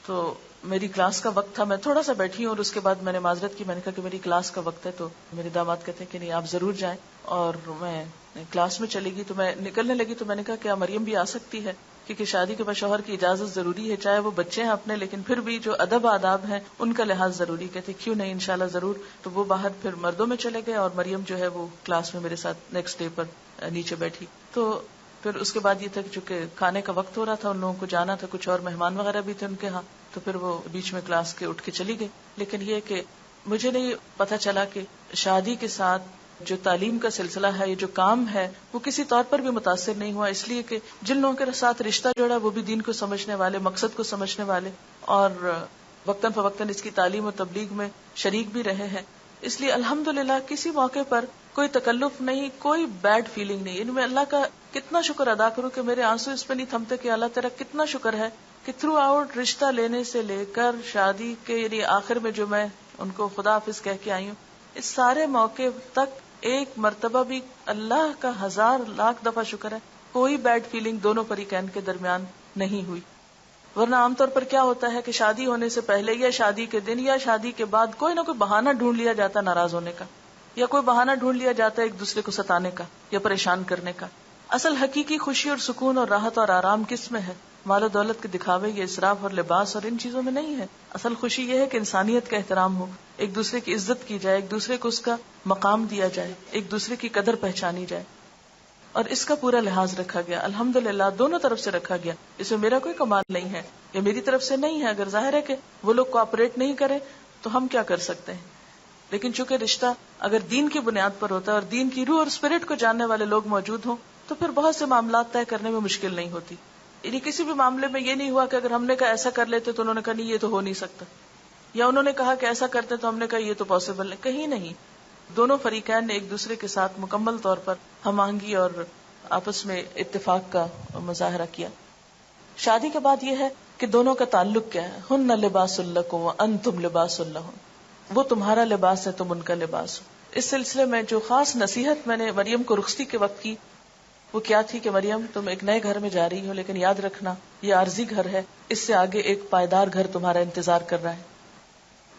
تو میری کلاس کا وقت تھا، میں تھوڑا سا بیٹھی ہوں اور اس کے بعد میں نے معذرت کی، میں نے کہا کہ میری کلاس کا وقت ہے. تو میرے داماد کہتے ہیں کہ نہیں آپ ضرور جائیں، اور میں کلاس میں چلی گئی. تو میں نکلنے لگی تو میں نے کہا کیا مریم بھی آ سکتی ہے، کیونکہ شادی کے بعد شوہر کی اجازت ضروری ہے، چاہے وہ بچے ہیں اپنے لیکن پھر بھی جو ادب آداب ہیں ان کا لحاظ ضروری. کہتے کیوں نہیں انشاءاللہ ضرور. تو وہ باہر پھر مردوں میں چلے گئے اور مریم جو ہے وہ کلاس میں میرے ساتھ نیکسٹ ڈے پر نیچے بیٹھی. تو پھر اس کے بعد یہ تھا کہ چونکہ کھانے کا وقت ہو رہا تھا، ان لوگوں کو جانا تھا، کچھ اور مہمان وغیرہ بھی تھے ان کے ہاں، تو پھر وہ بیچ میں کلاس کے اٹھ کے چلی گئی. لیکن یہ کہ مجھے نہیں پتا چلا کہ شادی کے ساتھ جو تعلیم کا سلسلہ ہے، یہ جو کام ہے، وہ کسی طور پر بھی متاثر نہیں ہوا، اس لیے کہ جن لوگوں کے ساتھ رشتہ جوڑا وہ بھی دین کو سمجھنے والے، مقصد کو سمجھنے والے، اور وقتاً فوقتاً اس کی تعلیم و تبلیغ میں شریک بھی رہے ہیں. اس لیے الحمدللہ کسی موقع پر کوئی تکلف نہیں، کوئی بیڈ فیلنگ نہیں. یعنی میں اللہ کا کتنا شکر ادا کروں کہ میرے آنسو اس پہ نہیں تھمتے کہ اللہ تیرا کتنا شکر ہے کہ تھرو آؤٹ رشتہ لینے سے لے کر شادی کے یعنی آخر میں جو میں ان کو خدا حافظ کہہ کے آئی ہوں، اس سارے موقع تک ایک مرتبہ بھی اللہ کا 1000 لاکھ دفعہ شکر ہے کوئی بیڈ فیلنگ دونوں فریقین کے درمیان نہیں ہوئی. ورنہ عام طور پر کیا ہوتا ہے کہ شادی ہونے سے پہلے یا شادی کے دن یا شادی کے بعد کوئی نہ کوئی بہانہ ڈھونڈ لیا جاتا ناراض ہونے کا، یا کوئی بہانہ ڈھونڈ لیا جاتا ہے ایک دوسرے کو ستانے کا یا پریشان کرنے کا. اصل حقیقی خوشی اور سکون اور راحت اور آرام کس میں ہے؟ مال و دولت کے دکھاوے یا اسراف اور لباس اور ان چیزوں میں نہیں ہے. اصل خوشی یہ ہے کہ انسانیت کا احترام ہو، ایک دوسرے کی عزت کی جائے، ایک دوسرے کو اس کا مقام دیا جائے، ایک دوسرے کی قدر پہچانی جائے. اور اس کا پورا لحاظ رکھا گیا الحمدللہ، دونوں طرف سے رکھا گیا. اس میں میرا کوئی کمال نہیں ہے، یہ میری طرف سے نہیں ہے. اگر ظاہر ہے کہ وہ لوگ کوآپریٹ نہیں کرے تو ہم کیا کر سکتے ہیں. لیکن چونکہ رشتہ اگر دین کی بنیاد پر ہوتا ہے اور دین کی روح اور اسپرٹ کو جاننے والے لوگ موجود ہوں تو پھر بہت سے معاملات طے کرنے میں مشکل نہیں ہوتی. یعنی کسی بھی معاملے میں یہ نہیں ہوا کہ اگر ہم نے کہا ایسا کر لیتے تو انہوں نے کہا نہیں یہ تو ہو نہیں سکتا، یا انہوں نے کہا کہ ایسا کرتے تو ہم نے کہا یہ تو پاسبل نہیں. کہیں نہیں، دونوں فریقین نے ایک دوسرے کے ساتھ مکمل طور پر ہم آہنگی اور آپس میں اتفاق کا مظاہرہ کیا. شادی کے بعد یہ ہے کہ دونوں کا تعلق کیا ہے. ہن لباس لکم وانتم لباس لہن، وہ تمہارا لباس ہے تم ان کا لباس ہو. اس سلسلے میں جو خاص نصیحت میں نے مریم کو رخصتی کے وقت کی وہ کیا تھی کہ مریم تم ایک نئے گھر میں جا رہی ہو، لیکن یاد رکھنا یہ عارضی گھر ہے، اس سے آگے ایک پائیدار گھر تمہارا انتظار کر رہا ہے.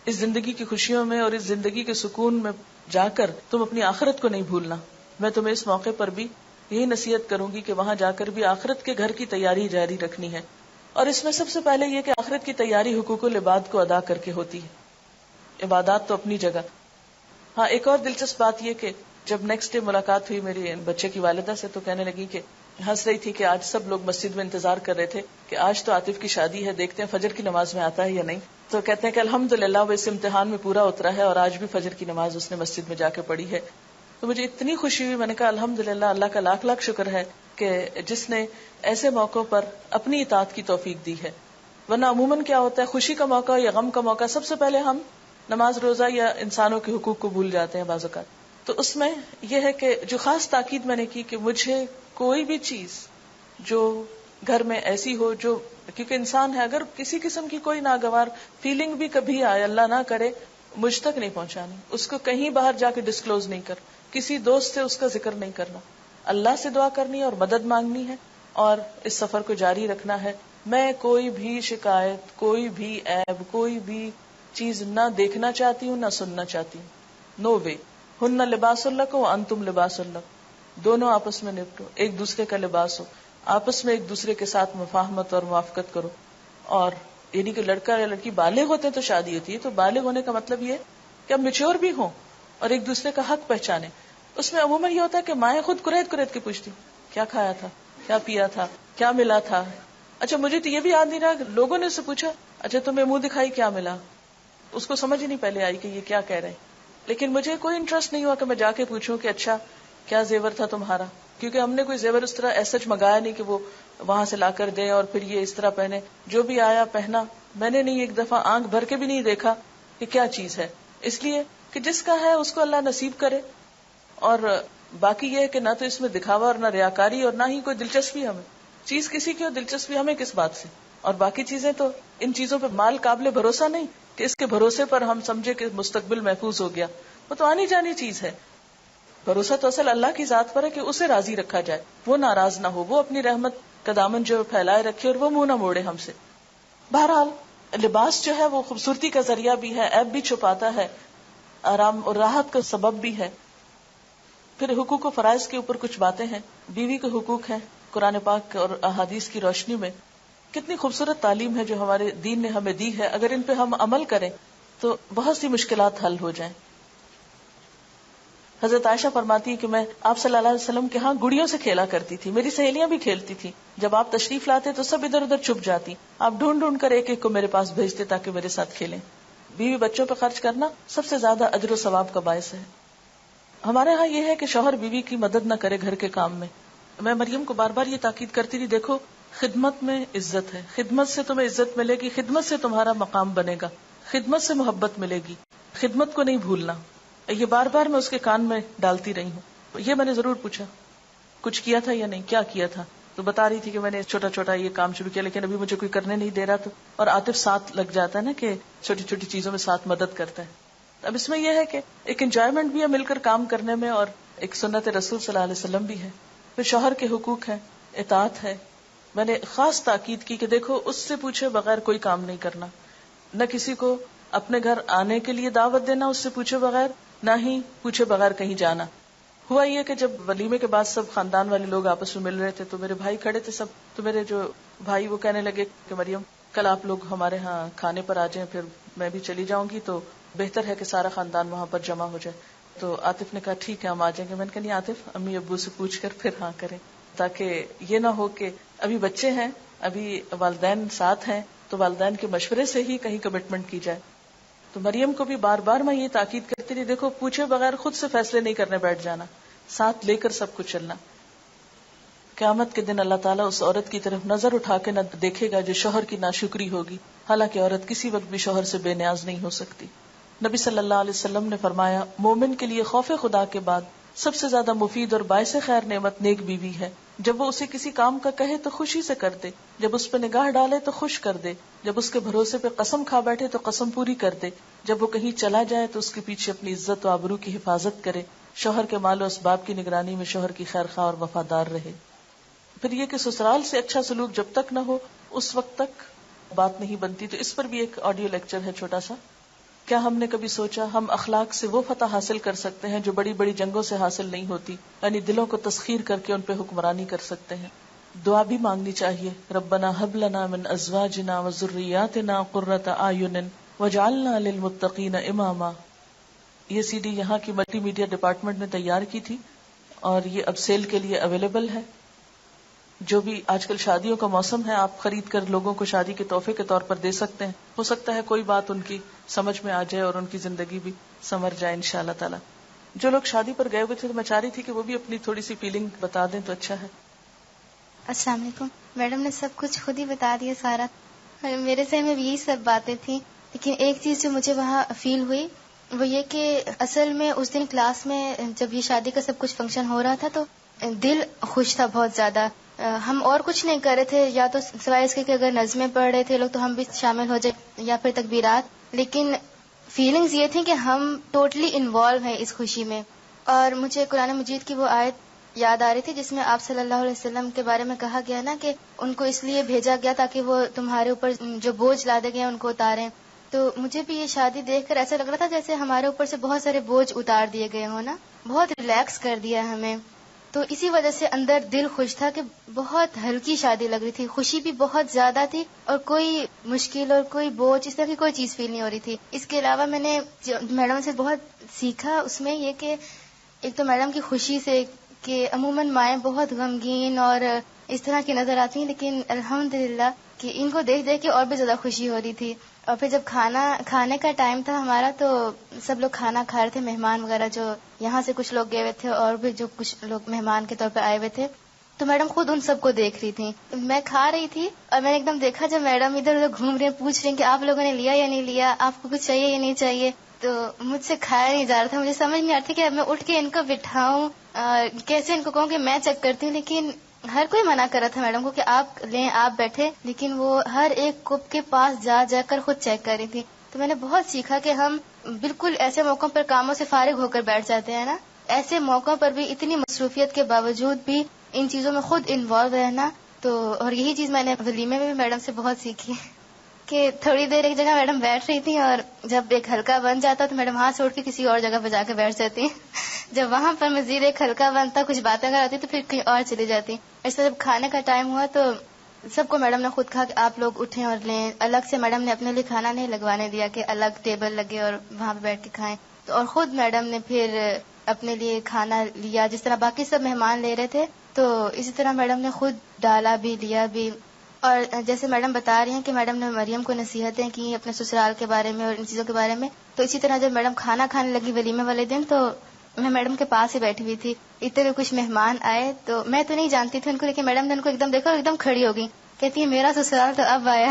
اس زندگی کی خوشیوں میں اور اس زندگی کے سکون میں جا کر تم اپنی آخرت کو نہیں بھولنا. میں تمہیں اس موقع پر بھی یہی نصیحت کروں گی کہ وہاں جا کر بھی آخرت کے گھر کی تیاری جاری رکھنی ہے. اور اس میں سب سے پہلے یہ کہ آخرت کی تیاری حقوق العباد کو ادا کر کے ہوتی ہے. عبادات تو اپنی جگہ. ہاں ایک اور دلچسپ بات یہ کہ جب نیکسٹ ڈے ملاقات ہوئی میری بچے کی والدہ سے تو کہنے لگی کہ ہنس رہی تھی کہ آج سب لوگ مسجد میں انتظار کر رہے تھے کہ آج تو عاطف کی شادی ہے، دیکھتے ہیں فجر کی نماز میں آتا ہے یا نہیں. تو کہتے ہیں کہ الحمدللہ وہ اس امتحان میں پورا اترا ہے اور آج بھی فجر کی نماز اس نے مسجد میں جا کے پڑھی ہے. تو مجھے اتنی خوشی ہوئی، میں نے کہا الحمدللہ اللہ کا لاکھ لاکھ شکر ہے کہ جس نے ایسے موقعوں پر اپنی اطاعت کی توفیق دی ہے. ورنہ عموماً کیا ہوتا ہے خوشی کا موقع یا غم کا موقع سب سے پہلے ہم نماز روزہ یا انسانوں کے حقوق کو بھول جاتے ہیں بعض اوقات. تو اس میں یہ ہے کہ جو خاص تاکید میں نے کی کہ مجھے کوئی بھی چیز جو گھر میں ایسی ہو جو، کیونکہ انسان ہے، اگر کسی قسم کی کوئی ناگوار فیلنگ بھی کبھی آئے اللہ نہ کرے مجھ تک نہیں پہنچانی، اس کو کہیں باہر جا کے ڈسکلوز نہیں کر، کسی دوست سے اس کا ذکر نہیں کرنا، اللہ سے دعا کرنی ہے اور مدد مانگنی ہے اور اس سفر کو جاری رکھنا ہے. میں کوئی بھی شکایت، کوئی بھی عیب، کوئی بھی چیز نہ دیکھنا چاہتی ہوں نہ سننا چاہتی ہوں. نو وے. ہن لباس لکم وانتم لباس لکم، دونوں آپس میں نپٹو، ایک دوسرے کا لباس ہو. آپس میں ایک دوسرے کے ساتھ مفاہمت اور موافقت کرو. اور یعنی کہ لڑکا یا لڑکی بالغ ہوتے ہیں تو شادی ہوتی ہے, تو بالغ ہونے کا مطلب یہ کہ اب میچور بھی ہوں اور ایک دوسرے کا حق پہچانے. اس میں عموماً یہ ہوتا ہے کہ مائیں خود کریت کریت کے پوچھتی کیا کھایا تھا, کیا پیا تھا, کیا ملا تھا. اچھا مجھے تو یہ بھی یاد نہیں رہا, لوگوں نے اس سے پوچھا اچھا تمہیں منہ دکھائی کیا ملا, اس کو سمجھ ہی نہیں پہلے آئی کہ یہ کیا کہہ رہے ہیں. لیکن مجھے کوئی انٹرسٹ نہیں ہوا کہ میں جا کے پوچھوں کہ اچھا کیا زیور تھا تمہارا, کیونکہ ہم نے کوئی زیور اس طرح ایسا منگایا نہیں کہ وہ وہاں سے لا کر دیں اور پھر یہ اس طرح پہنے. جو بھی آیا پہنا, میں نے نہیں ایک دفعہ آنکھ بھر کے بھی نہیں دیکھا کہ کیا چیز ہے, اس لیے کہ جس کا ہے اس کو اللہ نصیب کرے. اور باقی یہ ہے کہ نہ تو اس میں دکھاوا اور نہ ریاکاری اور نہ ہی کوئی دلچسپی ہمیں, چیز کسی کی اور دلچسپی ہمیں کس بات سے. اور باقی چیزیں تو ان چیزوں پہ مال قابل بھروسہ نہیں کہ اس کے بھروسے پر ہم سمجھے کہ مستقبل محفوظ ہو گیا, وہ تو آنی جانی چیز ہے. بھروسہ تو اصل اللہ کی ذات پر ہے کہ اسے راضی رکھا جائے, وہ ناراض نہ ہو, وہ اپنی رحمت کا دامن جو پھیلائے رکھے اور وہ منہ نہ موڑے ہم سے. بہرحال لباس جو ہے وہ خوبصورتی کا ذریعہ بھی ہے, عیب بھی چھپاتا ہے, آرام اور راحت کا سبب بھی ہے. پھر حقوق و فرائض کے اوپر کچھ باتیں ہیں. بیوی کے حقوق ہیں قرآن پاک اور احادیث کی روشنی میں. کتنی خوبصورت تعلیم ہے جو ہمارے دین نے ہمیں دی ہے, اگر ان پہ ہم عمل کریں تو بہت سی مشکلات حل ہو جائیں. حضرت عائشہ فرماتی ہے کہ میں آپ صلی اللہ علیہ وسلم کے ہاں گڑیوں سے کھیلا کرتی تھی, میری سہیلیاں بھی کھیلتی تھی. جب آپ تشریف لاتے تو سب ادھر ادھر چھپ جاتی, آپ ڈھونڈ ڈھونڈ کر ایک ایک کو میرے پاس بھیجتے تاکہ میرے ساتھ کھیلیں. بیوی بچوں پہ خرچ کرنا سب سے زیادہ اجر و ثواب کا باعث ہے. ہمارے ہاں یہ ہے کہ شوہر بیوی کی مدد نہ کرے گھر کے کام میں. میں مریم کو بار بار یہ تاکید کرتی تھی, دیکھو خدمت میں عزت ہے, خدمت سے تمہیں عزت ملے گی, خدمت سے تمہارا مقام بنے گا, خدمت سے محبت ملے گی, خدمت کو نہیں بھولنا. یہ بار بار میں اس کے کان میں ڈالتی رہی ہوں. یہ میں نے ضرور پوچھا کچھ کیا تھا یا نہیں, کیا کیا تھا, تو بتا رہی تھی کہ میں نے چھوٹا چھوٹا یہ کام شروع کیا لیکن ابھی مجھے کوئی کرنے نہیں دے رہا. تو اور عاطف ساتھ لگ جاتا ہے نا کہ چھوٹی چھوٹی چیزوں میں ساتھ مدد کرتا ہے. اب اس میں یہ ہے کہ ایک انجوائمنٹ بھی ہے مل کر کام کرنے میں, اور ایک سنت رسول صلی اللہ علیہ وسلم بھی ہے. پھر شوہر کے حقوق ہیں, اطاعت ہے. میں نے خاص تاکید کی کہ دیکھو اس سے پوچھے بغیر کوئی کام نہیں کرنا, نہ کسی کو اپنے گھر آنے کے لیے دعوت دینا اس سے پوچھے بغیر, نہ ہی پوچھے بغیر کہیں جانا. ہوا یہ کہ جب ولیمے کے بعد سب خاندان والے لوگ آپس میں مل رہے تھے تو میرے بھائی کھڑے تھے سب, تو میرے جو بھائی وہ کہنے لگے کہ مریم کل آپ لوگ ہمارے ہاں کھانے پر آ جائیں, پھر میں بھی چلی جاؤں گی تو بہتر ہے کہ سارا خاندان وہاں پر جمع ہو جائے. تو عاطف نے کہا ٹھیک ہے ہم آ جائیں گے. میں نے کہا نہیں عاطف, امی ابو سے پوچھ کر پھر ہاں کریں, تاکہ یہ نہ ہو کہ ابھی بچے ہیں, ابھی والدین ساتھ ہیں, تو والدین کے مشورے سے ہی کہیں کمٹمنٹ کی جائے. تو مریم کو بھی بار بار میں یہ تاکید کرتی رہی, دیکھو پوچھے بغیر خود سے فیصلے نہیں کرنے بیٹھ جانا, ساتھ لے کر سب کچھ چلنا. قیامت کے دن اللہ تعالیٰ اس عورت کی طرف نظر اٹھا کے نہ دیکھے گا جو شوہر کی ناشکری ہوگی, حالانکہ عورت کسی وقت بھی شوہر سے بے نیاز نہیں ہو سکتی. نبی صلی اللہ علیہ وسلم نے فرمایا مومن کے لیے خوف خدا کے بعد سب سے زیادہ مفید اور باعث خیر نعمت نیک بیوی ہے. جب وہ اسے کسی کام کا کہے تو خوشی سے کر دے, جب اس پہ نگاہ ڈالے تو خوش کر دے, جب اس کے بھروسے پہ قسم کھا بیٹھے تو قسم پوری کر دے, جب وہ کہیں چلا جائے تو اس کے پیچھے اپنی عزت و آبرو کی حفاظت کرے, شوہر کے مال و اسباب کی نگرانی میں شوہر کی خیر خواہ اور وفادار رہے. پھر یہ کہ سسرال سے اچھا سلوک جب تک نہ ہو اس وقت تک بات نہیں بنتی. تو اس پر بھی ایک آڈیو لیکچر ہے چھوٹا سا. کیا ہم نے کبھی سوچا ہم اخلاق سے وہ فتح حاصل کر سکتے ہیں جو بڑی بڑی جنگوں سے حاصل نہیں ہوتی, یعنی دلوں کو تسخیر کر کے ان پہ حکمرانی کر سکتے ہیں. دعا بھی مانگنی چاہیے, ربنا هب لنا من ازواجنا وذرياتنا قرة اعین واجعلنا للمتقین اماما. یہ سی ڈی یہاں کی ملٹی میڈیا ڈپارٹمنٹ نے تیار کی تھی اور یہ اب سیل کے لیے اویلیبل ہے. جو بھی آج کل شادیوں کا موسم ہے, آپ خرید کر لوگوں کو شادی کے تحفے کے طور پر دے سکتے ہیں. ہو سکتا ہے کوئی بات ان کی سمجھ میں آ جائے اور ان کی زندگی بھی سنور جائے انشاءاللہ تعالی. جو لوگ شادی پر گئے ہوئے تھے تو میں چاہ رہی تھی کہ وہ بھی اپنی تھوڑی سی فیلنگ بتا دیں تو اچھا ہے. السلام علیکم. میڈم نے سب کچھ خود ہی بتا دیا سارا, میرے ذہن میں بھی یہی سب باتیں تھیں, لیکن ایک چیز جو مجھے وہاں فیل ہوئی وہ یہ کہ اصل میں اس دن کلاس میں جب یہ شادی کا سب کچھ فنکشن ہو رہا تھا تو دل خوش تھا بہت زیادہ. ہم اور کچھ نہیں کر رہے تھے, یا تو سوائے اس کے کہ اگر نظمیں پڑھ رہے تھے لوگ تو ہم بھی شامل ہو جائے یا پھر تکبیرات, لیکن فیلنگز یہ تھیں کہ ہم ٹوٹلی انوالو ہیں اس خوشی میں. اور مجھے قرآن مجید کی وہ آیت یاد آ رہی تھی جس میں آپ صلی اللہ علیہ وسلم کے بارے میں کہا گیا نا کہ ان کو اس لیے بھیجا گیا تاکہ وہ تمہارے اوپر جو بوجھ لادے گئے ان کو اتاریں. تو مجھے بھی یہ شادی دیکھ کر ایسا لگ رہا تھا جیسے ہمارے اوپر سے بہت سارے بوجھ اتار دیے گئے ہوں نا, بہت ریلیکس کر دیا ہمیں. تو اسی وجہ سے اندر دل خوش تھا کہ بہت ہلکی شادی لگ رہی تھی، خوشی بھی بہت زیادہ تھی اور کوئی مشکل اور کوئی بوجھ اس طرح کی کوئی چیز فیل نہیں ہو رہی تھی. اس کے علاوہ میں نے میڈم سے بہت سیکھا، اس میں یہ کہ ایک تو میڈم کی خوشی سے کہ عموماً مائیں بہت غمگین اور اس طرح کی نظر آتی ہیں، لیکن الحمدللہ کہ ان کو دیکھ دیکھ کے اور بھی زیادہ خوشی ہو رہی تھی. اور پھر جب کھانے کا ٹائم تھا ہمارا تو سب لوگ کھانا کھا رہے تھے، مہمان وغیرہ جو یہاں سے کچھ لوگ گئے ہوئے تھے اور بھی جو کچھ لوگ مہمان کے طور پہ آئے ہوئے تھے، تو میڈم خود ان سب کو دیکھ رہی تھی. میں کھا رہی تھی اور میں نے ایک دم دیکھا جب میڈم ادھر ادھر گھوم رہی ہیں، پوچھ رہی ہیں کہ آپ لوگوں نے لیا یا نہیں لیا، آپ کو کچھ چاہیے یا نہیں چاہیے. تو مجھ سے کھایا نہیں جا رہا تھا، مجھے سمجھ نہیں آتی کہ اب میں اٹھ کے ان کو بٹھاؤں، کیسے ان کو کہوں کہ میں چیک کرتی ہوں. لیکن ہر کوئی منع کر رہا تھا میڈم کو کہ آپ لیں، آپ بیٹھے، لیکن وہ ہر ایک کپ کے پاس جا جا کر خود چیک کر رہی تھی. تو میں نے بہت سیکھا کہ ہم بالکل ایسے موقعوں پر کاموں سے فارغ ہو کر بیٹھ جاتے ہیں نا، ایسے موقعوں پر بھی اتنی مصروفیت کے باوجود بھی ان چیزوں میں خود انوالو رہنا. تو اور یہی چیز میں نے ولیمے میں بھی میڈم سے بہت سیکھی کہ تھوڑی دیر ایک جگہ میڈم بیٹھ رہی تھی اور جب ایک حلقہ بن جاتا تو میڈم ہاتھ چھوڑ کے کسی اور جگہ پہ جا کے بیٹھ جاتی. جب وہاں پر مزید ایک حلقہ بنتا، کچھ باتیں کراتی تو پھر کہیں اور چلی جاتی. ایسے جب کھانے کا ٹائم ہوا تو سب کو میڈم نے خود کہا کہ آپ لوگ اٹھیں اور لیں. الگ سے میڈم نے اپنے لیے کھانا نہیں لگوانے دیا کہ الگ ٹیبل لگے اور وہاں پہ بیٹھ کے کھائیں. تو اور خود میڈم نے پھر اپنے لیے کھانا لیا جس طرح باقی سب مہمان لے رہے تھے، تو اسی طرح میڈم نے خود ڈالا بھی، لیا بھی. اور جیسے میڈم بتا رہی ہیں کہ میڈم نے مریم کو نصیحتیں کی اپنے سسرال کے بارے میں اور ان چیزوں کے بارے میں، تو اسی طرح جب میڈم کھانا کھانے لگی ولیمے والے دن تو میں میڈم کے پاس ہی بیٹھی ہوئی تھی. اتنے کچھ مہمان آئے تو میں تو نہیں جانتی تھی ان کو، لیکن میڈم نے ان کو ایک دم دیکھا اور ایک دم کھڑی ہو گئی، کہتی ہے میرا سسرال تو اب آیا.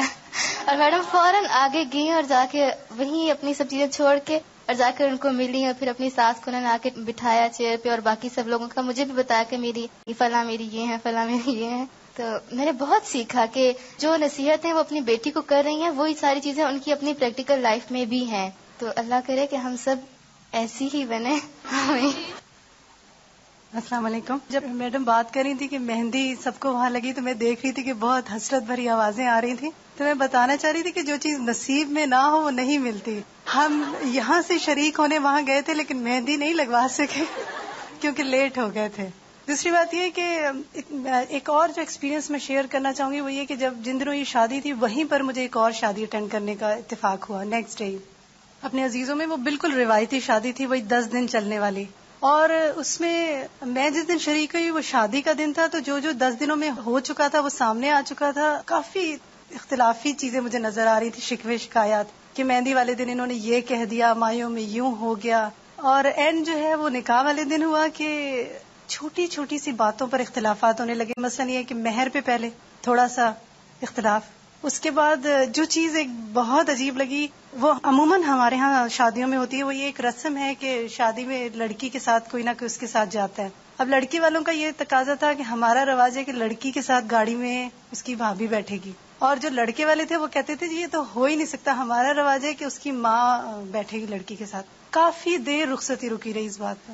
اور میڈم فوراً آگے گئی اور جا کے وہیں اپنی سب چیزیں چھوڑ کے اور جا کر ان کو ملی اور پھر اپنی ساس کو انہوں نے آ کے بٹھایا چیئر پہ اور باقی سب لوگوں کا مجھے بھی بتایا کہ میری فلاں میری یہ ہیں، فلاں میری یہ ہیں. تو میں نے بہت سیکھا کہ جو نصیحتیں وہ اپنی بیٹی کو کر رہی ہیں وہی ساری چیزیں ان کی اپنی پریکٹیکل لائف میں بھی ہیں. تو اللہ کرے کہ ہم سب ایسی ہی بنے. السلام علیکم. جب میڈم بات کر رہی تھی کہ مہندی سب کو وہاں لگی تو میں دیکھ رہی تھی کہ بہت حسرت بھری آوازیں آ رہی تھیں. تو میں بتانا چاہ رہی تھی کہ جو چیز نصیب میں نہ ہو وہ نہیں ملتی. ہم یہاں سے شریک ہونے وہاں گئے تھے لیکن مہندی نہیں لگوا سکے کیونکہ لیٹ ہو گئے تھے. دوسری بات یہ کہ ایک اور جو ایکسپیرینس میں شیئر کرنا چاہوں گی وہ یہ کہ جب جن دنوں یہ شادی تھی وہیں پر مجھے ایک اور شادی اٹینڈ کرنے کا اتفاق ہوا نیکسٹ ڈے اپنے عزیزوں میں. وہ بالکل روایتی شادی تھی، وہی 10 دن چلنے والی. اور اس میں جس دن شریک ہوئی وہ شادی کا دن تھا، تو جو 10 دنوں میں ہو چکا تھا وہ سامنے آ چکا تھا. کافی اختلافی چیزیں مجھے نظر آ رہی تھی، شکوے شکایات کہ مہندی والے دن انہوں نے یہ کہہ دیا، مایوں میں یوں ہو گیا. اور اینڈ جو ہے وہ نکاح والے دن ہوا کہ چھوٹی چھوٹی سی باتوں پر اختلافات ہونے لگے. مثلا یہ کہ مہر پہ پہلے تھوڑا سا اختلاف، اس کے بعد جو چیز ایک بہت عجیب لگی وہ عموماً ہمارے ہاں شادیوں میں ہوتی ہے، وہ یہ ایک رسم ہے کہ شادی میں لڑکی کے ساتھ کوئی نہ کوئی اس کے ساتھ جاتا ہے. اب لڑکی والوں کا یہ تقاضا تھا کہ ہمارا رواج ہے کہ لڑکی کے ساتھ گاڑی میں اس کی بھابھی بیٹھے گی، اور جو لڑکے والے تھے وہ کہتے تھے جی یہ تو ہو ہی نہیں سکتا، ہمارا رواج ہے کہ اس کی ماں بیٹھے گی لڑکی کے ساتھ. کافی دیر رخصتی رکی رہی اس بات پر.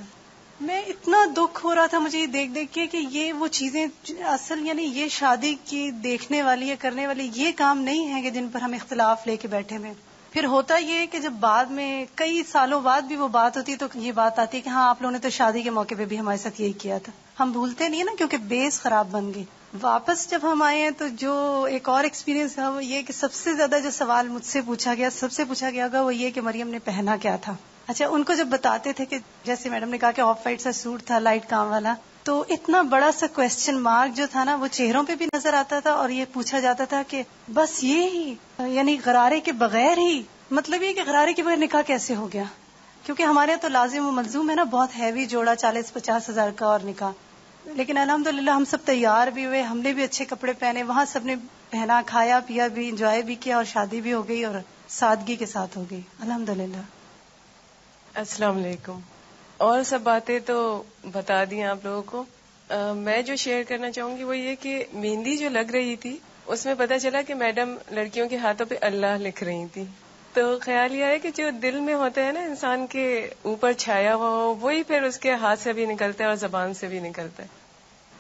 میں اتنا دکھ ہو رہا تھا مجھے یہ دیکھ دیکھ کے کہ یہ وہ چیزیں اصل یعنی یہ شادی کی دیکھنے والی یا کرنے والی یہ کام نہیں ہے کہ جن پر ہم اختلاف لے کے بیٹھے ہوئے. پھر ہوتا یہ کہ جب بعد میں کئی سالوں بعد بھی وہ بات ہوتی ہے تو یہ بات آتی ہے کہ ہاں آپ لوگوں نے تو شادی کے موقع پہ بھی ہمارے ساتھ یہی کیا تھا. ہم بھولتے نہیں ہیں نا کیونکہ بیس خراب بن گئی. واپس جب ہم آئے ہیں تو جو ایک اور ایکسپیرینس ہے وہ یہ کہ سب سے زیادہ جو سوال مجھ سے پوچھا گیا، سب سے پوچھا گیا ہوگا وہ یہ کہ مریم نے پہنا کیا تھا. اچھا ان کو جب بتاتے تھے کہ جیسے میڈم نے کہا کہ آف وائٹ سا سوٹ تھا لائٹ کام والا، تو اتنا بڑا سا کوسچن مارک جو تھا نا وہ چہروں پہ بھی نظر آتا تھا. اور یہ پوچھا جاتا تھا کہ بس یہ ہی یعنی غرارے کے بغیر ہی، مطلب یہ کہ غرارے کے بغیر نکاح کیسے ہو گیا؟ کیونکہ ہمارے یہاں تو لازم و ملزوم ہے نا بہت ہیوی جوڑا 40-50 ہزار کا اور نکاح. لیکن الحمدللہ ہم سب تیار بھی ہوئے، ہم نے بھی اچھے کپڑے پہنے، وہاں سب نے پہنا، کھایا پیا بھی، انجوائے بھی کیا، اور شادی بھی ہو گئی اور سادگی کے ساتھ ہو گئی الحمدللہ. السلام علیکم. اور سب باتیں تو بتا دی آپ لوگوں کو. میں جو شیئر کرنا چاہوں گی وہ یہ کہ مہندی جو لگ رہی تھی اس میں پتہ چلا کہ میڈم لڑکیوں کے ہاتھوں پہ اللہ لکھ رہی تھی. تو خیال یہ ہے کہ جو دل میں ہوتا ہے نا انسان کے اوپر چھایا ہوا ہو وہی پھر اس کے ہاتھ سے بھی نکلتا ہے اور زبان سے بھی نکلتا ہے.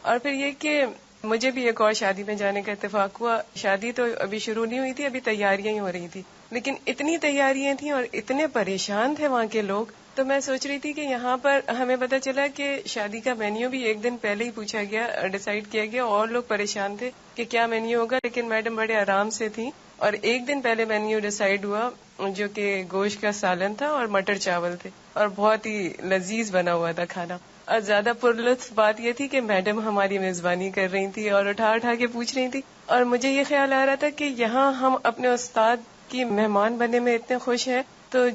اور پھر یہ کہ مجھے بھی ایک اور شادی میں جانے کا اتفاق ہوا. شادی تو ابھی شروع نہیں ہوئی تھی، ابھی تیاریاں ہی ہو رہی تھی، لیکن اتنی تیاریاں تھیں اور اتنے پریشان تھے وہاں کے لوگ تو میں سوچ رہی تھی کہ یہاں پر ہمیں پتہ چلا کہ شادی کا مینیو بھی ایک دن پہلے ہی پوچھا گیا، ڈیسائیڈ کیا گیا، اور لوگ پریشان تھے کہ کیا مینیو ہوگا، لیکن میڈم بڑے آرام سے تھیں اور ایک دن پہلے مینیو ڈیسائیڈ ہوا، جو کہ گوشت کا سالن تھا اور مٹر چاول تھے، اور بہت ہی لذیذ بنا ہوا تھا کھانا. اور زیادہ پرلطف بات یہ تھی کہ میڈم ہماری میزبانی کر رہی تھی اور اٹھا کے پوچھ رہی تھی، اور مجھے یہ خیال آ رہا تھا کہ یہاں ہم اپنے استاد کی مہمان بننے میں اتنے خوش ہیں، تو